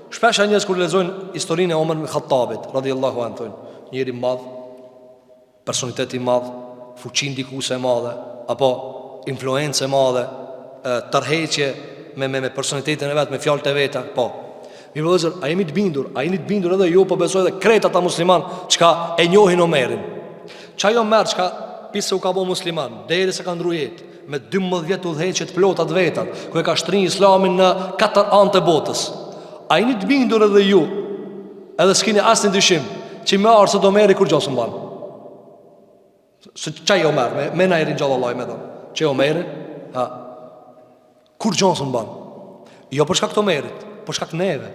shpesh njerëz kur lexojnë historinë e Omar ibn Khattabit radhiyallahu anhu, thonë, njëri i madh, personalitet i madh, fuqi ndikuese e madhe, apo influencë e madhe, tërheqje me personalitetin e vet, me fjalët e veta, po. Mirë vëllezër, a jemi të bindur edhe ju, po besoj edhe krejt ata musliman çka e njohin Omerin. Qa jo mërë që ka pisë se u ka bo musliman, deri se ka ndru jetë, me 12 vjetë udhëheqje të plotat vetat, ku e ka shtrinj islamin në 4 anë të botës. A i një të bindur edhe ju, edhe s'kini asë një dyshim, që me arë së do meri kur gjosë mbanë. Qa jo mërë, me na i rinë gjallë Allah i me dhe, që jo meri, kur gjosë mbanë. Jo përshka këto merit, përshka këtë neve.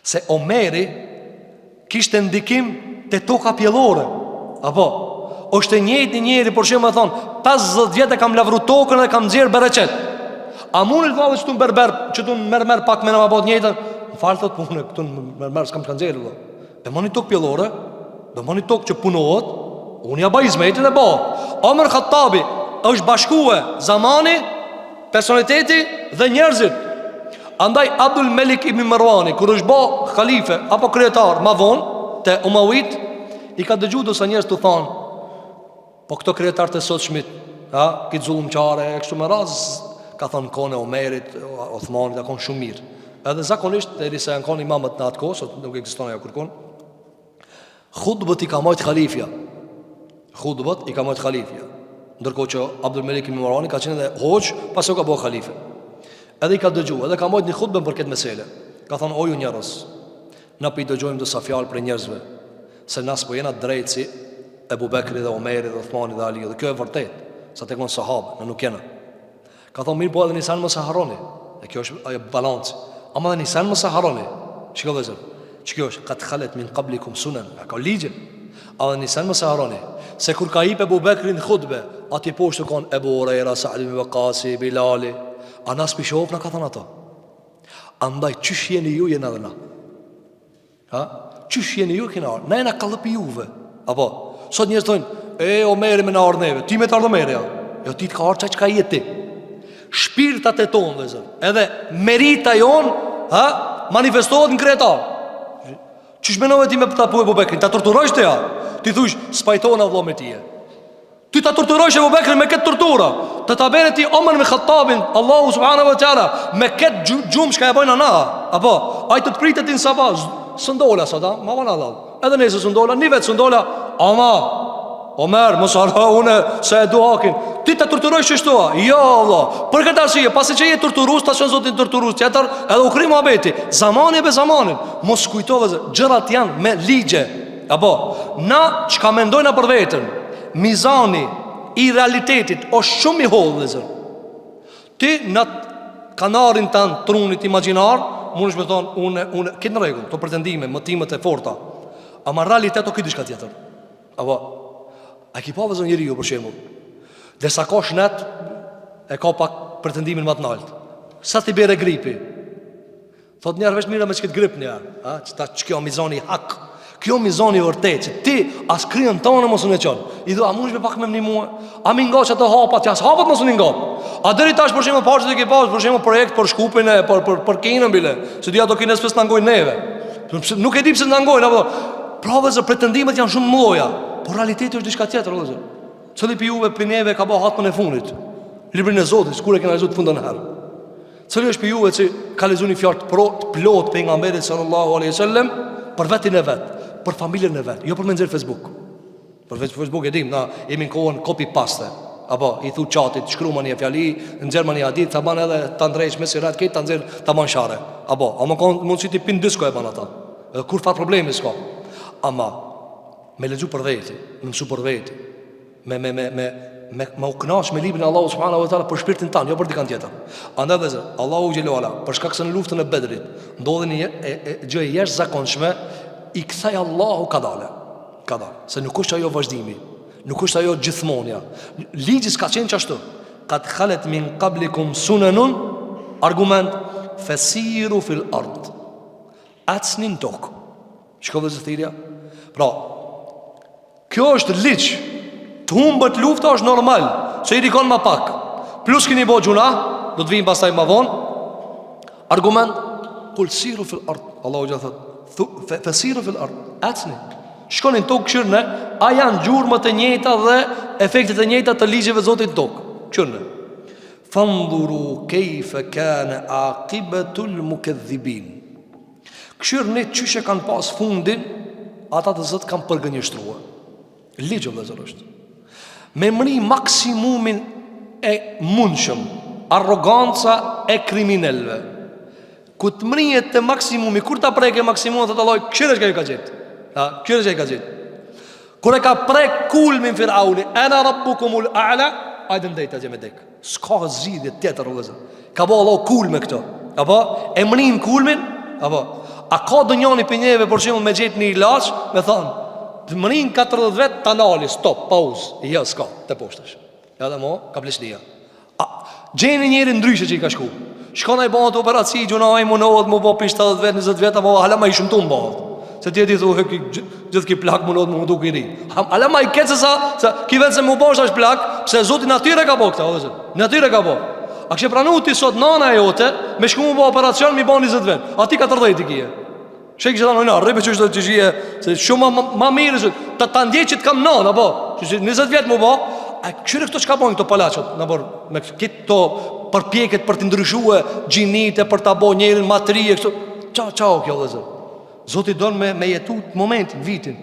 Se Omeri kishte ndikim të toka pjellore. Apo, është e njëjtë njëri, por shemë e thonë, 50 vjetë e kam lavru tokën dhe kam nxjerë bereqet. A mund të thave që tu në berber, që tu në mermer pak me në ma bot njëjtën? Në falë thot punë, këtu në mermer s'kam që kanë nxjerë. Be moni tokë pjellore, be moni tokë që punohet, unë ja ba izmetin e ba. Omer Khattabi është bashkue zamani, personaliteti dhe njerëzit. Andaj Abdul Melik ibn Marwani, kër është ba khalife apo kryetar ma vonë të Umawit, i ka dëgju dosa njerëz të thonë, po këto kryetar të sotshmit, këtë zullumqare, kështu me raz, ka thonë kone Omerit, Othmanit, akon shumë mirë. Edhe zakonisht, deri se janë kone imamët në atë kohë, sot nuk ekziston ajo kërkon, khutbët i ka majtë khalifja. Ndërkohë që Abdul Melik ibn Marwani ka qenë edhe hoxh, pas u ka bëu khalife. Edhe i ka dëgju, edhe ka majtë një khutbën për këtë mesele. Ka thonë, o ju njerëz, na pi dëgjojmë disa fjalë për njerëzve, se nas po jena drejtë si Ebu Bekri dhe Omeri dhe Uthmani dhe Ali. Dhe kjo e vërtet, sa të konë sahabë, në nuk jena. Ka thonë, mirë po edhe nisan më se haroni. E kjo është ajo balanci. Ama dhe nisan më se haroni. Shiko dhe zërë, që kjo është, ka të khalet min qablikum sunan, e ka ligje. A dhe nisan më se haroni. Se kur ka hip Ebu Bekri në khutbe, ati poshtë të konë Ebu Hurajra, Sa'd ibn Waqqasi, Bilali. A nas pishof në ka thonë ato. Andaj, qysh jeni ju jena dhe na? Qysh jeni ju kina arë? Na jena kallëpi juve. Apo, sot njërës tojnë, Omeri me në arë neve, ti me të ardhë Omeri, jo ti të ka arë që ka jeti. Shpirtat e tonë, dhe zërë, edhe merita jonë, manifestohet në kretar. Qysh menove ti me ta pu e Bubekrin, ta torturojsh të ja? Ti thush, spajtona vlo me tije. Ty ta torturojsh Abu Bekrin me këtë tortura. Të ta bëre ti Omar me Khattabin, Allahu subhanahu wa taala, me këtë gjumë çka e bën ana. Apo ai të pritet në sabah, s'ndola sot, ma van Allah. Edhe nëse s'ndola, ni vetë s'ndola, ama Omer, mos harro unë se e duakin. Ti ta torturojsh kështu? Jo Allah. Për këtë arsye, pasi që je torturues, ta shon Zotin torturues tjetër, edhe u kri muhabeti. Zamani be zamanin. Mos kujtove gjërat janë me ligje. Apo na çka mendojna për veten, mizani i realitetit është shumë i hollë. Ti në kanarin tanë trunit imagjinar mundesh me thonë unë këtë në rregull, to pretendime, motimet e forta. Ama realitet o këtë diçka tjetër. Apo a ki pa vëzën njeriu për shembull, dhe sa ka shnet e ka pak pretendimin më të lartë. Sa ti bere gripi, thot njerë veç mira me që këtë grip njerë, që kjo mizani hak, kjo mizani vërtet, që ti as kryen tonë mos unë e qonë. I dhu, a mundesh me pak me mni mua? A mi nga që atë hapat, që as hapat mos unë nga. A deri tash për shemë parë që të ki pas, për shemë projekt për shkupin e, për kinën bile, se dhja do kines pës të ngojnë neve. Nuk e di pse të ngojnë, apo. Pra vëzë, pretendimet janë shumë mloja, por realiteti është diçka tjetër, vëzë. Cili për juve për neve ka ba hatmën e funit, librin e Zotit, kur e kena lezu të fundën herë. Cili është për juve që ka lezu një fjart të plot për nga mberit sallallahu aleyhi sallam, për vetin e vetë, për familjen e vetë, jo për me nëzirë Facebook. Për Facebook e dim, na jemi në kohën copy paste. Apo, i thu qatit, shkru ma një fjali, nëzirë ma një adit, të ban edhe të ndrejsh me sirat këtë, të nëzirë të ban share. Apo, a më konë mundë që ti pin disko e ban ata. Edhe kur fat problemi s'ka. Ama, me lezu për veti, me mësu për veti, me u knash me librin Allahu subhanahu wa taala për shpirtin tanë, jo për dikant tjetër. Andaj dhe Allahu xhelalu ala, për shkak se në luftën e Bedrit ndodhi një gjë e jashtëzakonshme, i kthej Allahu kadale. Se nuk është ajo vazhdimi, nuk është ajo gjithmonia. Ligji s'ka qenë çashtu. Qad khalet min qablikum sunanun, argument fasiru fil ard. Atsni në tokë. Shkove zë thirja. Pra, kjo është ligj. Të humbët lufta është normal, se i dikon ma pak. Plus kini bo gjuna, do të vijim pastaj ma vonë. Argument, kul siru fil ard. Allahu gjithë thot, fasiru fil ard. Atsni. Shkonin tokë këshirne, a janë gjurmët e njëta dhe efektet e njëta të ligjeve Zotit tokë. Këshirne. Fanduru kejfe kane aqibetul mukedhibin. Këshirne qyshe kanë pas fundin, ata të zëtë kanë përgënjështrua. Ligjë dhe zërështë. Me mëri maksimumin e mundshëm, arroganca e kriminelve. Ku të mërijet të maksimumi, kur ta preke maksimumin, të të loj, këshirë është ka ju ka gjithë. Këshirë është ka ju ka gjithë. Kur e ka prek kulmin Firauni, ena rabbukumul a'la, ajde ndejta gjë me dek. Ska zhidhje tjetër vëzë. Ka bo Allah kul me këto. Apo e mërin kulmin, apo a ka do njani për njeve për shumë me gjithë një ilaç, me thonë, të mërin 40 vetë, tanali, stop, pauzë. Jo, s'ka, të poshtësh. Ja dhe mo, ka pleshnia. Gjeni njeri ndryshe që i ka shku. Shkona i bëhat operaci, gjuna i munohet, mu bo për 70 vetë, 20 vetë, apo hala ma i shumë të më bëhat. Se tjeti thu, gjithë ki plak munohet, mu du këri. Hala ma i ketë se ki vetë se mu bosh është plak, se Zoti natyre ka bo këta, natyre ka bo. A kështë pranu ti sot nana e jote, me shku mu bo operacion, mi bo 20 vetë. A ti 40 i kje. Shek që ta nëjna, rripe që është të qishje, se shumë ma mirë, ta ndje që të kam nana, po, që 20 vjetë mu bo, a këshyre këto që ka bojnë këto palacot, në bërë, me këto përpjeket për të ndryshue, gjinite, për të bo njerin, matrije, kështu, qao kjo dhe zë. Zoti donë me jetu të momentin, vitin,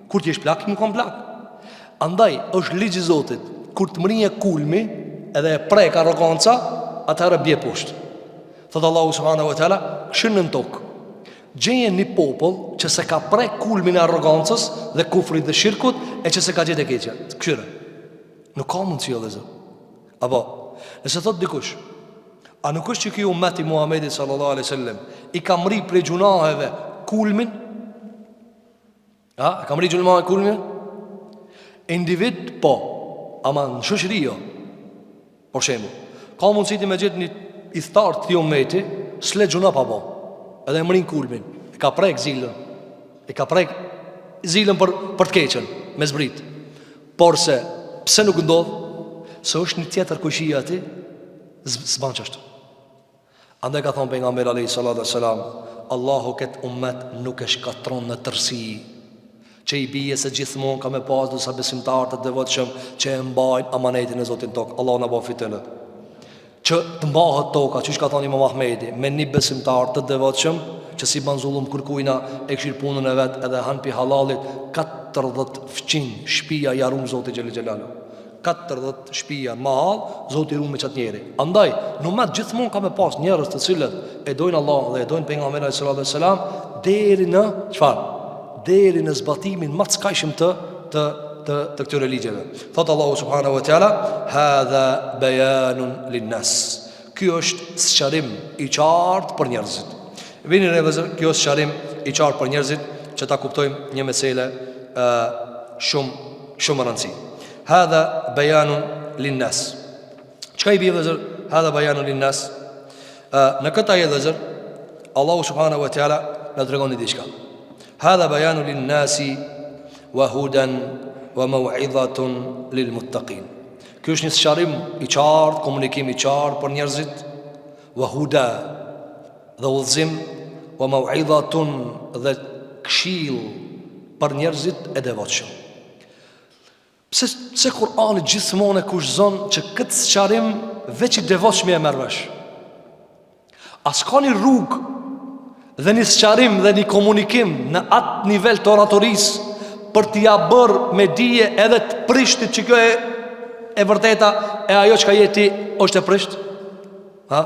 kur t'jesh plak, më kom plak. Andaj, është ligji Zotit, kur të mërinje kulmi, edhe e prek arroganca, atëherë bje poshtë. Thotë Allahu subhanahu wa taala, këshirë në tokë. Gjeje një popull që se ka prek kulmin e arrogancës dhe kufrit dhe shirkut, e që se ka gjithë e keqja. Këshire. Nuk ka mundë që jo dhe zë. Apo, nëse thotë dikush, a nuk është që kjo umeti Muhammedi sallallahu alaihi sallam i ka mri prej gjunaheve kulmin? A ka mri gjunaheve kulmin? Individ, po. Ama në shoqëri jo. Por shembull, ka mundësi ti me gjithë një ithtar të umeti, s'le gjuna pa bo. Edhe e mërin kulmin, e ka prek zilën, për të keqen, me zbrit. Por se, pse nuk ndodh, se është një tjetër kushia ti, s'ban qashtu. Andaj ka thonë pejgamberi alayhi salatu wassalam, Allahu këtë ummet nuk e shkatron në tërsi. që i bije se gjithmonë ka me pas disa besimtarë të devotshëm që e mbajnë amanetin e Zotit tokë. Allah na bëfë fitën. Që të mbahet toka, çish ka thënë Imam Ahmedi, me një besimtar të devotshëm që si ban zullum kërkujna e këshir punën e vet edhe han pi halalit 40 fqin shtëpia i harum Zotit xhel xhelalu. 40 shtëpia mahall Zoti i rumë çat njeri. Andaj, në gjithmonë ka me pas njerëz të cilët e dojnë Allah dhe e dojnë pejgamberin sallallahu alajhi wasallam deri në çfarë? Deri në zbatimin më të skajshëm të këtyre ligjeve. Thot Allahu subhanahu wa taala, hadha bayanun linnas. Ky është sqarim i qartë për njerëzit. Vini në vëzër, kjo është sqarim i qartë për njerëzit që ta kuptojmë një mesele shumë rëndësi. Hadha bayanun linnas. Çka i bie vëzër? Hadha bayanun linnas. Në këtë ajet vëzër, Allahu subhanahu wa taala na tregon diçka. Hadha bayanu linnasi wa hudan wa maw'idhatun lilmuttaqin. Ky është një sqarim i qartë, komunikim i qartë për njerëzit, wa huda dhe udhëzim, wa maw'idhatun dhe këshill për njerëzit e devotshëm. Pse Kur'ani gjithmonë e kushton që këtë sqarim veç i devotshëm e merr vesh. As ka një rrugë dhe një sqarim dhe një komunikim në atë nivel të oratorisë për t'ia bërë me dije edhe të prishtit që kjo e vërteta e ajo që ka jeti është e prisht. Ha?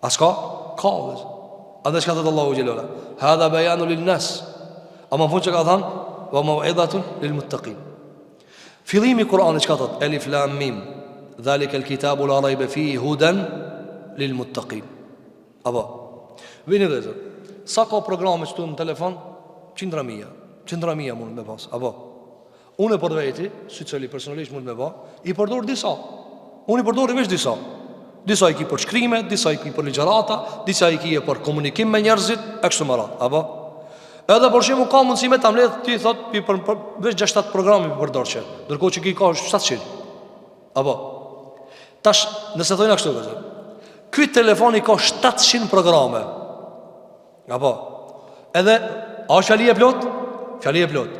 As ka? Ka vëzë. A dhe që ka thëtë Allahu gjelora, hadha bajanu lil nas. A më fund që ka thënë, wa maw'idhatun lil muttaqin. Fillimi Kur'anit që ka thëtë, Elif Lam Mim, dhalika el kitabu la rajbe fihi hudan lil muttaqin. Apo vini dhe zër, sa ka programe që tu në telefon? 100.000 mund me pas. Apo unë e për veti, si cili personalisht mund me ba, i përdor disa. Unë i përdor i vesh disa. Disa i ki për shkrime, disa i ki për ligjarata, disa i ki e për komunikim me njerëzit, e kështu më ratë. Apo edhe për shimu ka mundësi me ta mledh, ti thot vesh 6-7 programe i përdor që, dërko që ki ka 700. Apo tash, nëse thojna kështu vëzër, ky telefoni ka 700 programe. Apo edhe a është fjali e plot? Fjali e plot.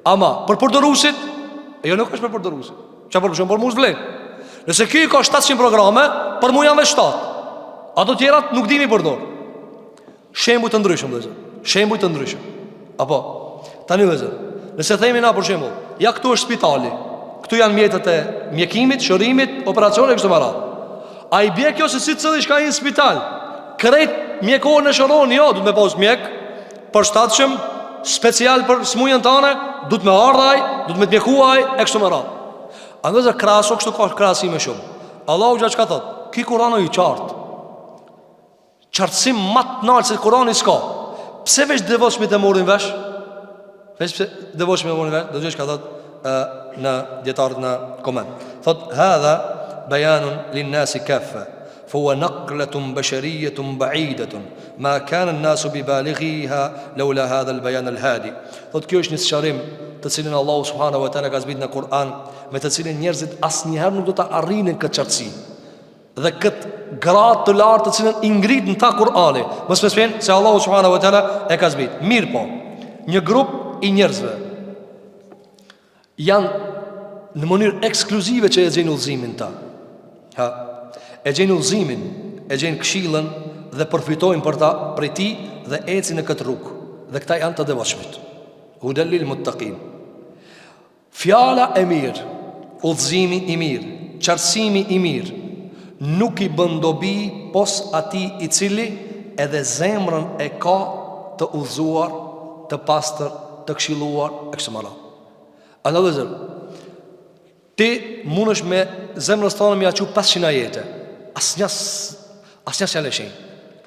Ama për përdorusit, e jo nuk është për përdorusit. Qa për mu zvlen. Nëse ky ka 700 programe, për mu janë me 7. Ato tjerat nuk dimi përdor. Shembuj të ndryshëm dhe zë. Shembuj të ndryshëm. Apo tani dhe zë, nëse themi na për shembull, ja këtu është spitali, këtu janë mjetët e mjekimit, shërimit, operacione kështu më radhë. A i bje kjo se si cëlli shka i në spital krejt mjekohën e shëron, jo, du të me pas mjek për shtatëshëm, special për smujën tane, du të me ardhaj, du të me të mjekuaj, e kështu më radhë. A në dhe kraso, kështu ka krasime shumë. Allahu gjatë që ka thot, ki Kurano i qartë, qartësim matë nalë se Kurani s'ka. Pse veç devoshmit e morin vesh? Veç devoshmit e morin vesh, dhe gjithë ka thot në djetarët në komend. Thot, hadha bayanun linnasi kaffa, fa huwa naqlatun bashariyatun ba'idatun, ma kana an-nasu bibalighiha lawla hadha al-bayan al-hadi. Thot, kjo është një sqarim të cilin Allahu subhanahu wa taala ka zbritur në Kur'an, me të cilin njerëzit asnjëherë nuk do ta arrinin këtë qartësi dhe këtë gradë të lartë të cilën i ngrit në ta Kur'ani. Mos më thënë se Allahu subhanahu wa taala e ka zbritur. Mirë po, një grup i njerëzve janë në mënyrë ekskluzive që e gjejnë udhëzimin ta. Ha, e gjejnë udhëzimin, e gjejnë këshillën dhe përfitojnë për ta prej tij dhe ecin në këtë rrugë. Dhe këta janë të devotshmit. Hudal lil muttaqin. Fjala e mirë, udhëzimi i mirë, qartësimi i mirë nuk i bën dobi pos atij i cili edhe zemrën e ka të udhëzuar, të pastër, të këshilluar e kështu me radhë. Analizër, ti mundesh me zemrën tonë me aqu 500 ajete. Asnjë s'ja lëshin.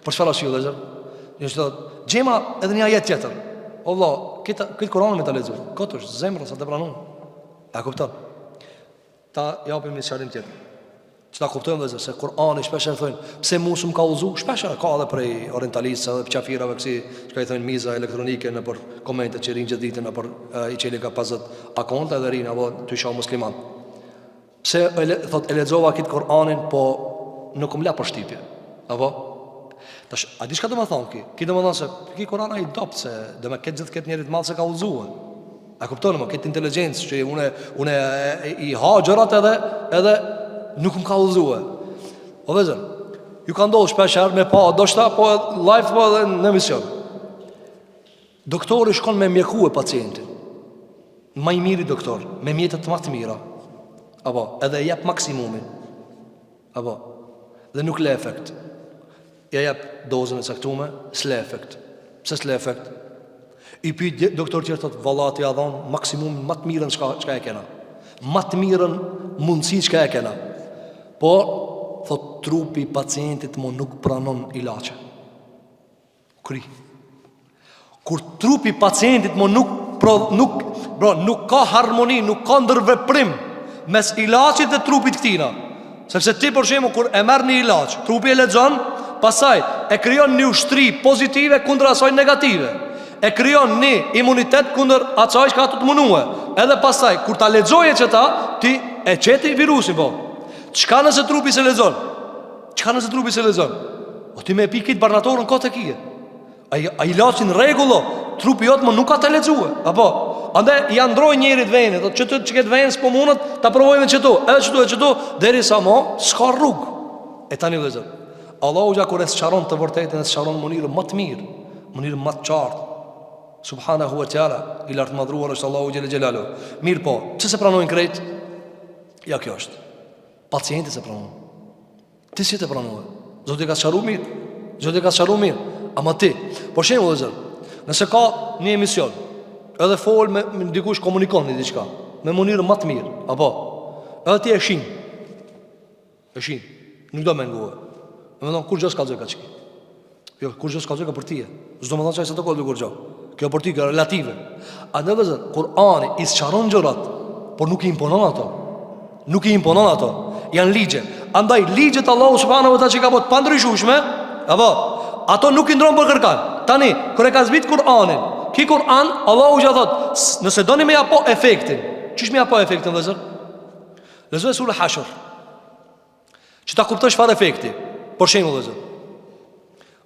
Për çfarë arsye vëllazër? Ju thot, gjema edhe një ajet tjetër. Allah, këtë Kur'an me ta lexoj. Këtë është zemra sa të pranon. A kupton? Ta japim një sqarim tjetër. Që ta kuptojmë vëllazër se Kur'ani shpesh e thonë, pse musum ka udhëzu, shpesh ka edhe prej orientalistëve, edhe qafirave kësi, çka i thonë miza elektronike në për komente që rinë gjithë ditën në për i qeli ka 50 akonte edhe rinë apo ty shoh musliman. Pse thot e lexova këtë Kur'anin, po nuk më la për shtypje. Apo tash, a di çka do të thonë ki? Ki do të thonë se ki Kur'ani i dopt se do me ketë gjithë këtë njerit malë se ka udhëzuar. A kuptoni më këtë inteligjencë që unë i ha gjërat edhe nuk më ka udhëzuar. O vëzër, ju ka ndodhur shpeshherë me pa doshta po live po edhe në emision. Doktori shkon me mjekue pacientin. Më i miri doktor, me mjetet më të mira. Apo edhe jep maksimumin. Apo dhe nuk le efekt. Ja jep dozën e caktuar, s'le efekt. Pse s'le efekt? I pyet doktor tjerë thotë vallati ja dhon maksimum më të mirën çka e kena. Më të mirën mundësi çka e kena. Po thot trupi i pacientit më nuk pranon ilaçe. Kri. Kur trupi i pacientit më nuk ka harmoni, nuk ka ndërveprim mes ilaçit dhe trupit këtina. Sepse ti për shembull kur e merr një ilaç, trupi e lexon, pastaj e krijon një ushtri pozitive kundër asaj negative. E krijon një imunitet kundër asaj që ka të munue. Edhe pastaj kur ta lexoje çeta, ti e çeti virusin po. Çka nëse trupi se lexon? Çka nëse trupi se lexon? O ti me pikit barnatorën kot e kije. Ai ilaçin rregullo, trupi jot më nuk ka të lexuar. Apo andaj ja ndroi njerit venin, thotë çto çket vjen s'po mundet, ta provojmë çto. Edhe çto derisa mo s'ka rrugë. E tani vëllezër. Allahu ja kur e sqaron të vërtetën, e sqaron në mënyrë më të mirë, në mënyrë më të qartë. Subhanahu wa ta'ala, i lartë madhruar është Allahu xhelel xhelalu. Mirë po, çse se pranojnë krejt? Ja kjo është. Pacienti se pranon. Ti si të pranove? Zoti ka sqaruar mirë. Zoti ka sqaruar mirë. Ama ti, për shembull vëllezër, nëse ka një emision, edhe fol me dikush komunikon në diçka, me mënyrë më të mirë, apo edhe ti e shin. E shin. Nuk do më ngua. Më thon kur gjë s'ka gjë kaçki. Jo, kur gjë s'ka gjë ka për ti. S'do më thon se të kohë kur gjë. Kjo për ti ka relative. A në vëzër, Kur'ani i sqaron gjërat, por nuk i imponon ato. Nuk i imponon ato. Janë ligje. Andaj ligjet Allahu subhanahu wa taala që ka bërë pa ndryshueshme, apo ato nuk i ndron për kërkan. Tani, kur e ka zbrit Kur'anin, ki Kur'an, Allahu ja thot, nëse doni me apo efektin. Çish me apo efektin vëzër? Lexoj sura Hashr. Që ta kuptosh çfarë efekti. Për shembull vëzër.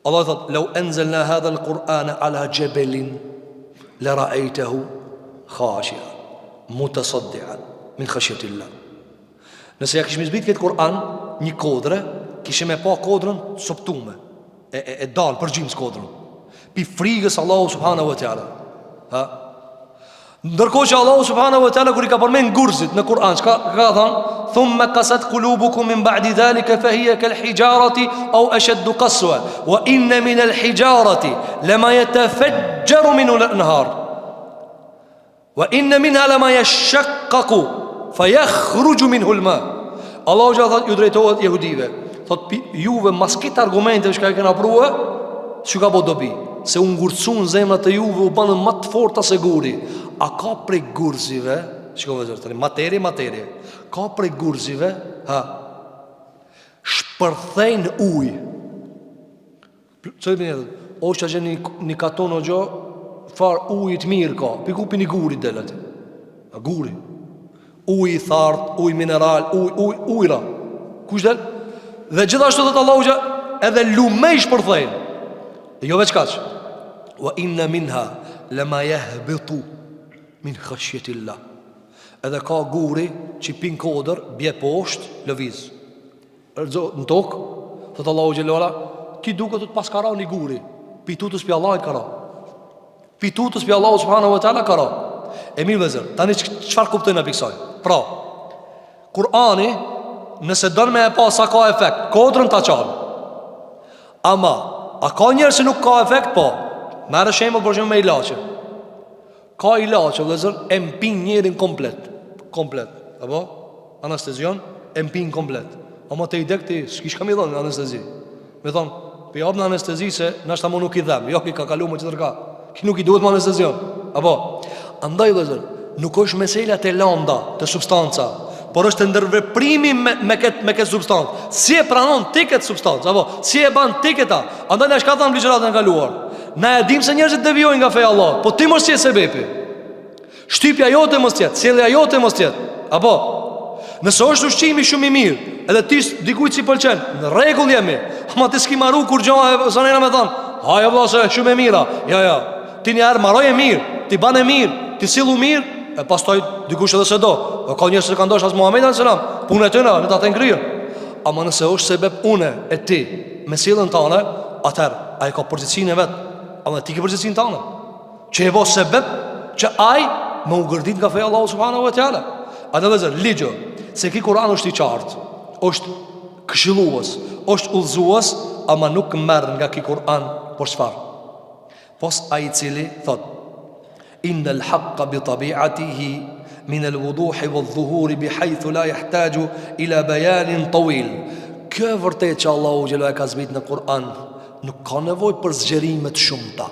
Allah thot, "Lau anzalna hadha al-Qur'ana ala jabalin la ra'aytahu khashi'an mutasaddian min khashyati Allah." Nëse ja kishim zbrit këtë Kur'an, një kodre, kishim e pa kodrën soptume. E dal për gjimës kodrën. Pi frigës Allahu subhanahu wa ta'ala. Ha? Ndërkohë që Allahu subhanahu wa ta'ala kur i ka përmend gurzit në Kur'an, ka thënë thumma qasat qulubukum min ba'di dhalika fa hiya kal hijarati aw ashad qaswa wa inna min al hijarati lama yatafajjaru minhu al anhar wa inna minha lama yashaqqaqu fayakhruju minhu al ma. Allahu jalla ju drejtohet jehudive. Thot juve mas këtë argumente që kena prua, që ka bo dobi, se u ngurcun zemrat e juve, u banën më të forta se guri. A ka prej gurzive, shikove zërtëri, materje, ka prej gurzive, shpërthejnë uj. Qëtë për njëtët, o që gjenë një katon o gjo, farë ujit mirë ka, për kupi një guri delet. Guri. Uj i thartë, uj mineral, ujra. Kush del? Dhe gjithashtu dhe të Allahu që edhe lumej shpërthejnë. E jo veç kaq. Wa inna minha lama yahbitu min khashyatillah. Edhe ka guri që pin kodër, bje poshtë, lëviz. Në tokë, thëtë Allahu Gjellola, ki duke të të paskara një guri. Pitutës për Allahit kara. Pitutës për Allahu subhanahu wa ta'ala kara. E mirë vëzër, tani qëfar kuptojnë në piksoj? Pra, Kur'ani, nëse dënë me e pa sa ka efekt, kodrën të qanë. Ama, a ka njerë se nuk ka efekt? Po, merë shemë për shumë me ilache. Ka ilache, vëzër, e mpin njerin komplet. Apo, anestezion, e mpin komplet. Ama të i dek ti, s'kish kam i dhonë në anestezi. Me thonë, për jabë në anestezi se nështë ta mu nuk i dhem. Jo, ki ka kalu më që tërka. Ki nuk i duhet më anestezion. Apo, andaj vëzër, nuk është meselja të landa, të substanca, por është të ndërveprimi me këtë substancë. Si e pranon ti këtë substancë, apo si e ban ti këta. Andaj në shka thamë ligjëratën e kaluar. Na e dim se njerëzit devijojnë nga feja Allah, po ti mos je sebepi. Shtypja jote mos tjetë, sjellja jote mos tjetë. Apo, nëse është ushqimi shumë i mirë, edhe ti dikujt si pëlqen, në rregull jemi. Ama ti s'ki maru kur gjoha zanera me thanë, haja vlla se shumë e mira. Ja, ti një herë marroj e mirë, ti ban e mirë, ti sillu mirë, e pastaj dikush edhe se do. O ka njerëz që kanë dashur as Muhamedi sallallahu alaihi wasallam, punë e tyre në ta ngrirë. Ama nëse është sebeb une e ti me sjelljen tënde, atëherë ai ka përgjegjësinë vet, ama ti ke përgjegjësinë tënde. Që e bë sebeb që ai më u gërdit nga feja Allahu subhanahu wa taala. A do të thotë ligjo se ki Kur'an është i qartë, është këshillues, është udhëzues, ama nuk merr nga ki Kur'an por çfarë? Pos ai i cili thot innal haqqa bi tabi'atihi min al-wuduhi wal-dhuhuri bihaythu la yahtaju ila bayanin tawil. Kjo vërtet që Allahu xhelalu ka zbrit në Kur'an nuk ka nevojë për zgjerime të shumta.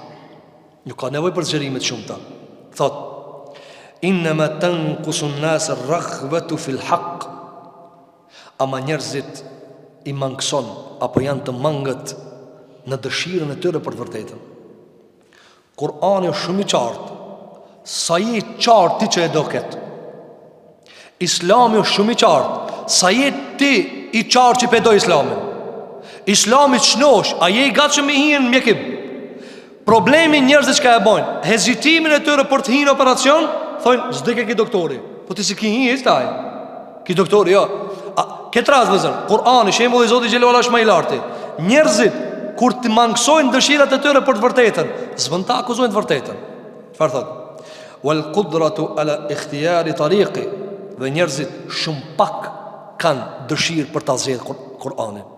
Nuk ka nevojë për zgjerime të shumta. Thot innama tanqusu an-nas ar-raghbatu fi al-haqq. Ama njerëzit i mangëson apo janë të mangët në dëshirën e tyre për të vërtetën. Kur'ani është shumë i qartë. Sa je qartë ti që e do ketë. Islami është shumë i qartë. Sa je ti i qartë që i pedoj Islamin. Islami të shnosh, a je i gatshëm me hinë në mjekim. Problemi njerëzit që ka e bojnë, hezitimin e tyre për të hinë operacion, thojnë, zdike ki doktori. Po ti si ki hinë, ishtë taj. Ki doktori, jo. Këtë rast vëzër, Kur'ani, shembulli i Zotit xhelalu ala është më i larti. Njerëzit kur të mangësojnë dëshirat e tyre për të vërtetën, s'vën ta akuzojnë të vërtetën. Çfarë thot? Wal qudratu ala ikhtiyari tariqi. Dhe njerëzit shumë pak kanë dëshirë për ta zgjedhur Kur'anin.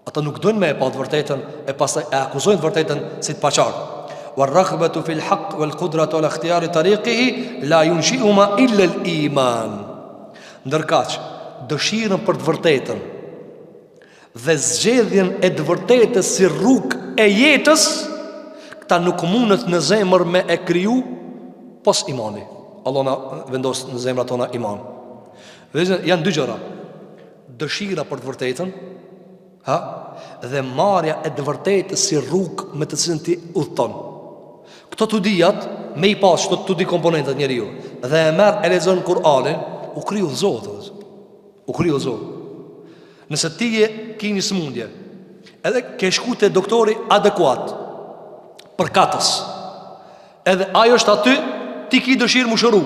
Ata nuk dojnë me e pa të vërtetën, e pastaj e akuzojnë të vërtetën si të paqartë. Wal raghbatu fil haqq wal qudratu ala ikhtiyari tariqihi la yunshi'uma illa al iman. Ndërkaq dëshirën për të vërtetën dhe zgjedhjen e të vërtetës si rrugë e jetës, këta nuk mundet në zemër me e kriju pos imani. Allah na vendos në zemrat tona iman. Dhe janë dy gjëra: dëshira për të vërtetën, dhe marrja e të vërtetës si rrugë me të cilën ti udhton. Këto të dijat me i pas çdo të di komponentat njeriu dhe e merr e lexon Kur'anin, u kriju Zoti. U kriju Zoti. Nëse ti je ke një sëmundje, edhe ke shku te doktori adekuat për katës, edhe ajo është aty, ti ki dëshirë më shëru,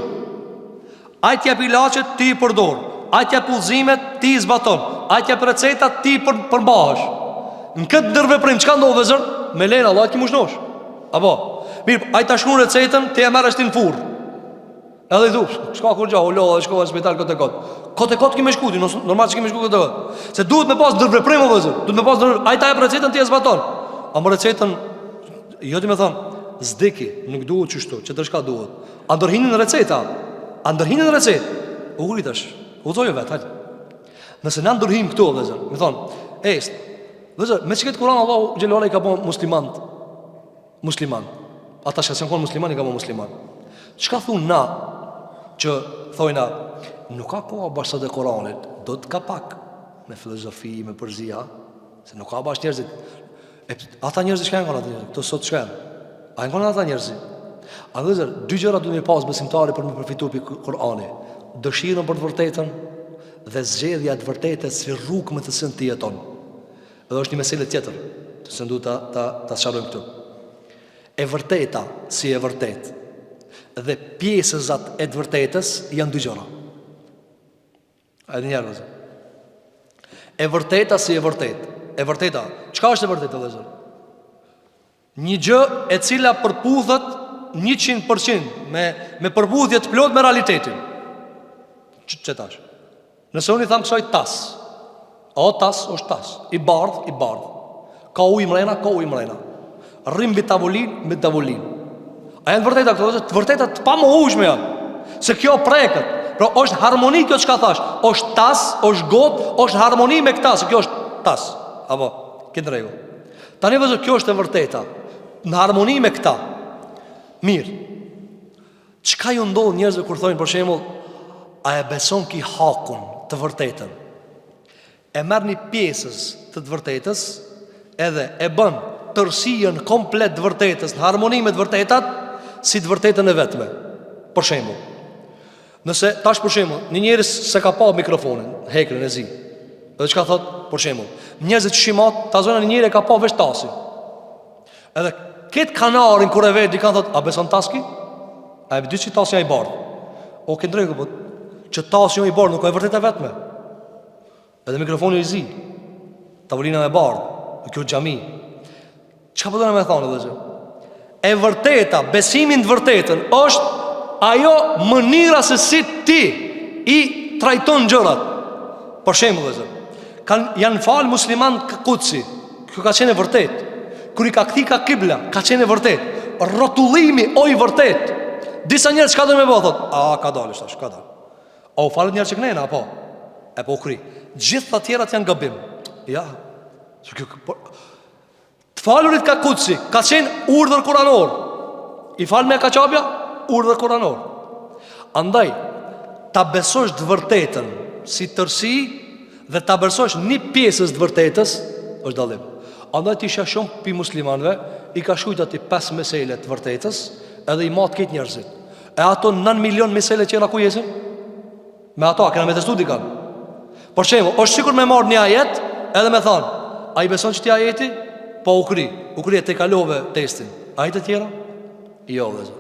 ai t'jap ilaçet, ti i përdor, ai t'jap udhëzimet, ti i zbaton, ai t'jap recetat, ti i përmbahesh. Në këtë ndërveprim çka ndodh vëzër? Me lenë Allah ti më shnosh. Apo, mirë, ai ta shkruan recetën, ti e marrësh ti në furrë. Edhe i thush, s'ka kur gjao, lo, shko në spital këtë e këtë. Këtë e këtë kime shkuti, normal që kime shku këtë e këtë. Se duhet me pas dërveprim o vëzër. Duhet me pas dërveprim, ai ta e recetën ti e zbaton. A më recetën, jo ti me thonë, zdeki, nuk duhet qështu, që të shka duhet. A ndërhinin receta, a ndërhinin recetë, u gritash, u thojë vetë, hajtë. Nëse në ndërhim këto vëzër, me thonë, vëzër, me që këtë Kur'an Allahu xhelalu i ka bon musliman. Ata që se në konë musliman i ka bon musliman. Çka thunë na, që thojna, nuk ka koha bashkë dhe Koranit, do të ka pak me filozofi, me përzia, se nuk ka bashkë njerëzit. Ata njerëzit shka e në konë ata njerëzit, këto sot shka e në. A e në konë ata njerëzit. A dhe zërë, dy gjëra du një pas besimtari për me përfitu për Korani: dëshirën për të vërtetën dhe zgjedhja të vërtetës si rrugë me të sënë të jeton. Edhe është një meselë tjetër, të sëndu të sharojmë këtu. E vërteta si e vërtet dhe pjesëzat e të vërtetës janë dy gjëra. A e njerëz. E vërteta si e vërtet. E vërteta, çka është e vërteta vëllazër? Një gjë e cila përputhet 100% me përputhje të plot me realitetin. Ç'e tash? Nëse unë i tham kësaj tas, o tas është tas, i bardh. Ka ujë mrena, rrim mbi tavolinë. A janë vërteta këto? Të vërteta të pamohueshme janë. Se kjo preket. Pra është harmoni kjo çka thash. Është tas, është gotë, është harmoni me këtë, se kjo është tas. Apo, këtë rregull. Tani vëzë, kjo është e vërteta. Në harmoni me këta. Mirë. Çka ju ndodh njerëzve kur thonë për shembull, a e beson ki hakun të vërtetën? E merr një pjesës të vërtetës, edhe e bën tërësien komplet të vërtetës në harmoni me të vërtetat, si të vërtetën e vetme. Për shembull, nëse tash për shembull, një njerëz se ka pa mikrofonin, hekrën e zi, edhe çka thot, për shembull, njerëzit shimat, ta zona një njerëz e ka pa veç tasin. Edhe këtë kanarin kur e vet i kanë thot, a beson taski? A e dy që tasja i bardh. O ke ndrejku, po që tasja i bardh nuk ka e vërtet e vetme. Edhe mikrofoni i zi, tavolina e bardh, kjo xhami. Çka po do me thonë vëllezër? E vërteta, besimin të vërtetën është ajo mënyra se si ti i trajton gjërat. Për shembull vëllezër, janë fal musliman Kutsi. Kjo ka qenë e vërtet. Kur i ka kthi ka kibla, ka qenë e vërtet. Rrotullimi o i vërtet. Disa njerëz çka do me bëu thot, ka dalë tash, ka dalë. O falet njerëz që kënena apo? E po kri. Gjithë të tjerat janë gabim. Ja. Të falurit ka Kutsi, ka qenë urdhër kuranor. I fal me kaçapja, urdhër kuranor. Andaj ta besosh të vërtetën si tërsi dhe ta besosh një pjesës të vërtetës është dallim. Andaj ti shashon pi muslimanëve i ka shkruajtur aty 5 mesele të vërtetës, edhe i mat këtë njerëzit. E ato 9 milion mesele që ku jesin? Me ato a kena me të studi kanë. Por shembull, është sikur me marr një ajet edhe me thon, a i beson që ti ajeti? Po u kri e te kalove testin. Ajet e tjera? Jo vëllezër.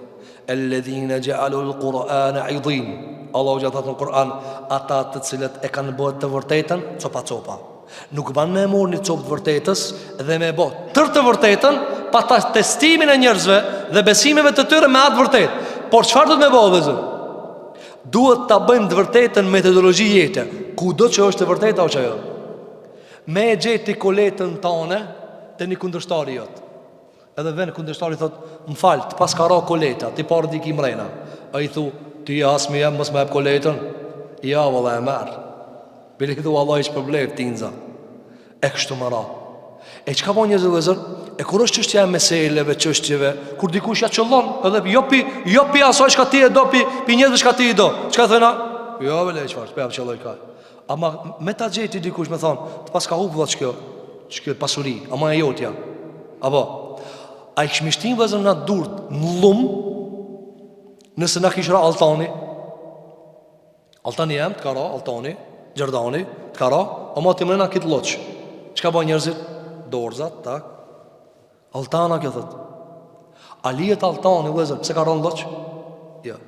Alladhina ja'alu al-Qur'ana 'idhin. Allahu gjatë në Kur'an, ata të cilët e kanë bërë të vërtetën copa. Nuk ban me morë një copë të vërtetës dhe me bërë tërë të vërtetën pa ta testimin e njerëzve dhe besimeve të tyre me atë vërtet. Por çfarë do të me bërë vëllezër? Duhet ta bëjmë të vërtetën metodologji jete. Kudo që është të vërteta o që ajo. Me e gjeti koletën tane të një kundërshtari jot. Edhe ven kundërshtari thot, më falë, të pas ka ra koleta, ti parë di ki mrejna. A i thu, ti asmi jem, mos me ep koletën. Ja, vëlla e merë. Bile këtu Allah ishë përblev tinza. E kështu më ra. E qka po njëzë dhe zër? E kur është qështja e meseleve, qështjeve, kur dikush ja qëllon, edhe jo pi asoj shka ti e do, pi njëzve shka ti e do. Qka thëna? Jo, vele, qëfar, shpeja për qëlloj kaj. Ama me ta gjeti dikush me thonë, të pas ka hupë dhe që kjo pasuri, ama e jotja. Apo, a i këshmishtin vëzër nga durt në lumë, nëse nga kishra altani. Altani jem, të ka ra, altani, gjerdani, të ka ra, ama të mrena kitë loqë. Qka ba njerëzit? Dorzat, tak. Altana kjo thët. A lijet altani, vëzër, pëse ka ra në loqë? Ja,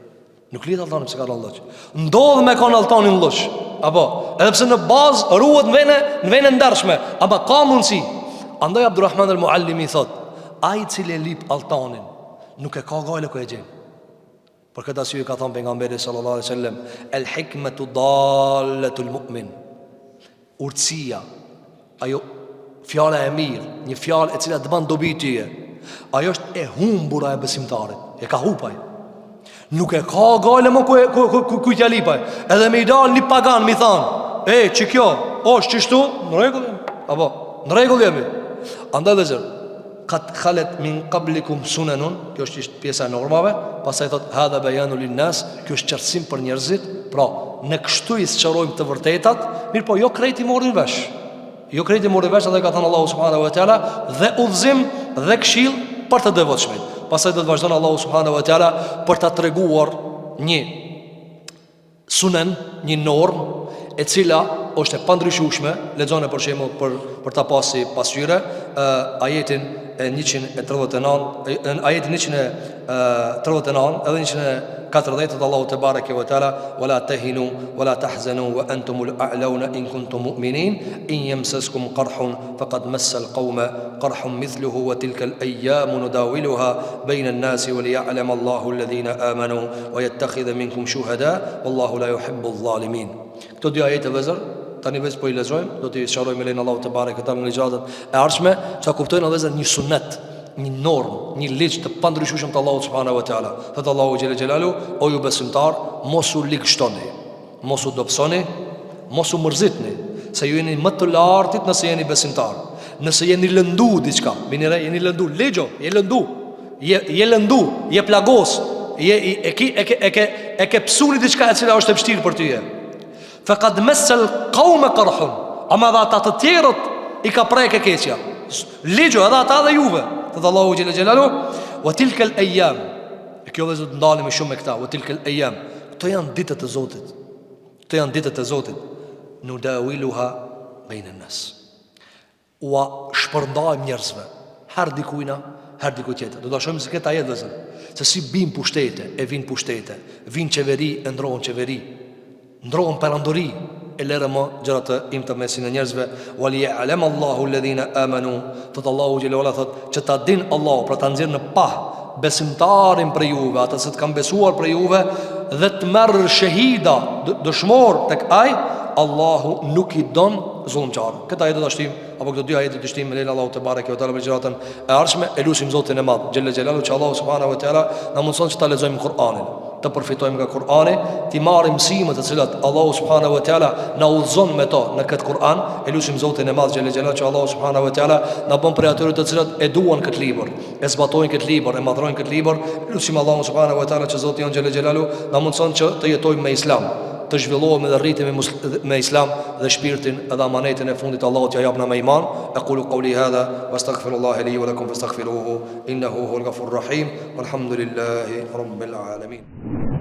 nuk lijet altani pëse ka ra në loqë. Ndodhë me ka në altani në loqë. Apo, edhe pse në bazë ruhet në vene ndershme, ama ka mundësi. Andaj Abdurrahman al-Muallimi thot, ai cili lip altanin nuk e ka gale ku e gjen. Për këtë arsye ka thënë pejgamberi sallallahu alaihi wasallam, el hikmatu dallatul mu'min. Urtësia, ajo fjala e mirë, një fjalë e cila të bën dobi tyje, ajo është e humbura e besimtarit. E ka hupaj. Nuk e ka gale më ku t'ja lipaj. Edhe me i dal një pagan mi than, që kjo është qështu, në regull jemi. Apo, në regull jemi. Andaj dhe zërë, kat khalet min qablikum sunanun, kjo është pjesa e normave, pastaj thot hadha bayanu lin nas, kjo është qartësim për njerëzit. Pra, ne kështu i sqarojmë të vërtetat, mirë po jo krejt i morrin vesh. Jo krejt i morrin vesh, andaj ka thënë Allahu subhanahu wa taala, dhe udhëzim dhe këshill për të devotshmit. Pastaj do të vazhdon Allahu subhanahu wa taala për ta treguar një sunen, një normë e cila është e pandryshueshme, lexone për shembull për ta pasi pasqyre, ajetin e 139, ajetin 139 edhe 140 Allahu te bareke ve teala, wala tahinu wala tahzanu wa antumul a'launa in kuntum mu'minin in yamsaskum qarhun faqad massa alqawma qarhun mithluhu wa tilka al-ayyam nudawiluha bayna an-nasi wa liya'lam Allahu alladhina amanu wa yattakhidha minkum shuhada wallahu la yuhibbu adh-dhalimin. Këto dy ajete vëzër tani vetë po i lexojmë, do t'i sqarojmë me lenin Allahu te bareke ta në ligjatët e ardhshme, çka kuptojnë vëzër një sunet, një normë, një ligj të pandryshueshëm të Allahut subhanahu wa taala. Thot Allahu xhela xhelalu, o ju besimtar, mos u ligshtoni, mos u dobësoni, mos u mërzitni, se ju jeni më të lartit nëse jeni besimtar. Nëse jeni lëndu diçka, vini re, jeni lëndu, lexo, je lëndu, je plagos, e ke psuni diçka e cila është e vështirë për ty. Faqad massa al-qawma qarhun, ama dha ata të tjerët i ka prejkë keqja. Ligjo edhe ata dhe juve. Thot Allahu xhela xhelalu, wa tilka al-ayyam. Kjo vëzë të ndalemi shumë me këta. Wa tilka al-ayyam. Këto janë ditët e Zotit. Këto janë ditët e Zotit. Nudawiluha bayna an-nas. Wa shpërndajmë njerëzve. Her dikujna, herë diku tjetër. Do ta shohim se këtë ajet vëzën, se si bin pushtete, e vin pushtete, vin qeveri, e ndrohen qeveri, ndrohen perandori, e lërë më gjërat të im të mesin e njerëzve. Wali ya'lam Allahu alladhina amanu, thot Allahu xhelalu ala, thot që ta din Allahu për ta nxjerrë në pah besimtarin për juve, ata që të kanë besuar për juve, dhe të merr shahida, dëshmor tek ai, Allahu nuk i don zullumçar. Këtë ajet do ta shtim, apo këto dy ajete do shtim me Allahu te bareke ve teala me gjëratën e ardhshme. Elusim Zotin e Madh xhella xhelalu që Allahu subhanahu wa taala na mundson që ta lexojmë Kur'anin, të përfitojmë nga Kur'ani, të marrim mësimet të cilat Allahu subhanahu wa taala na udhëzon me to në këtë Kur'an. Elusim Zotin e Madh xhella xhelalu që Allahu subhanahu wa taala na bën prej atyre të cilat e duan këtë libër, e zbatojnë këtë libër, e madhrojnë këtë libër. Elusim Allahu subhanahu wa taala që Zoti jon xhella xhelalu na mundson që të jetojmë me Islam, të zhvillohemi dhe rritemi me Islam dhe shpirtin edhe amanetin e fundit Allahu t'ja jap na me iman. Aqulu qawli hadha wastaghfirullaha li wa lakum fastaghfiruhu innahu huwal ghafurur rahim walhamdulillahi rabbil alamin.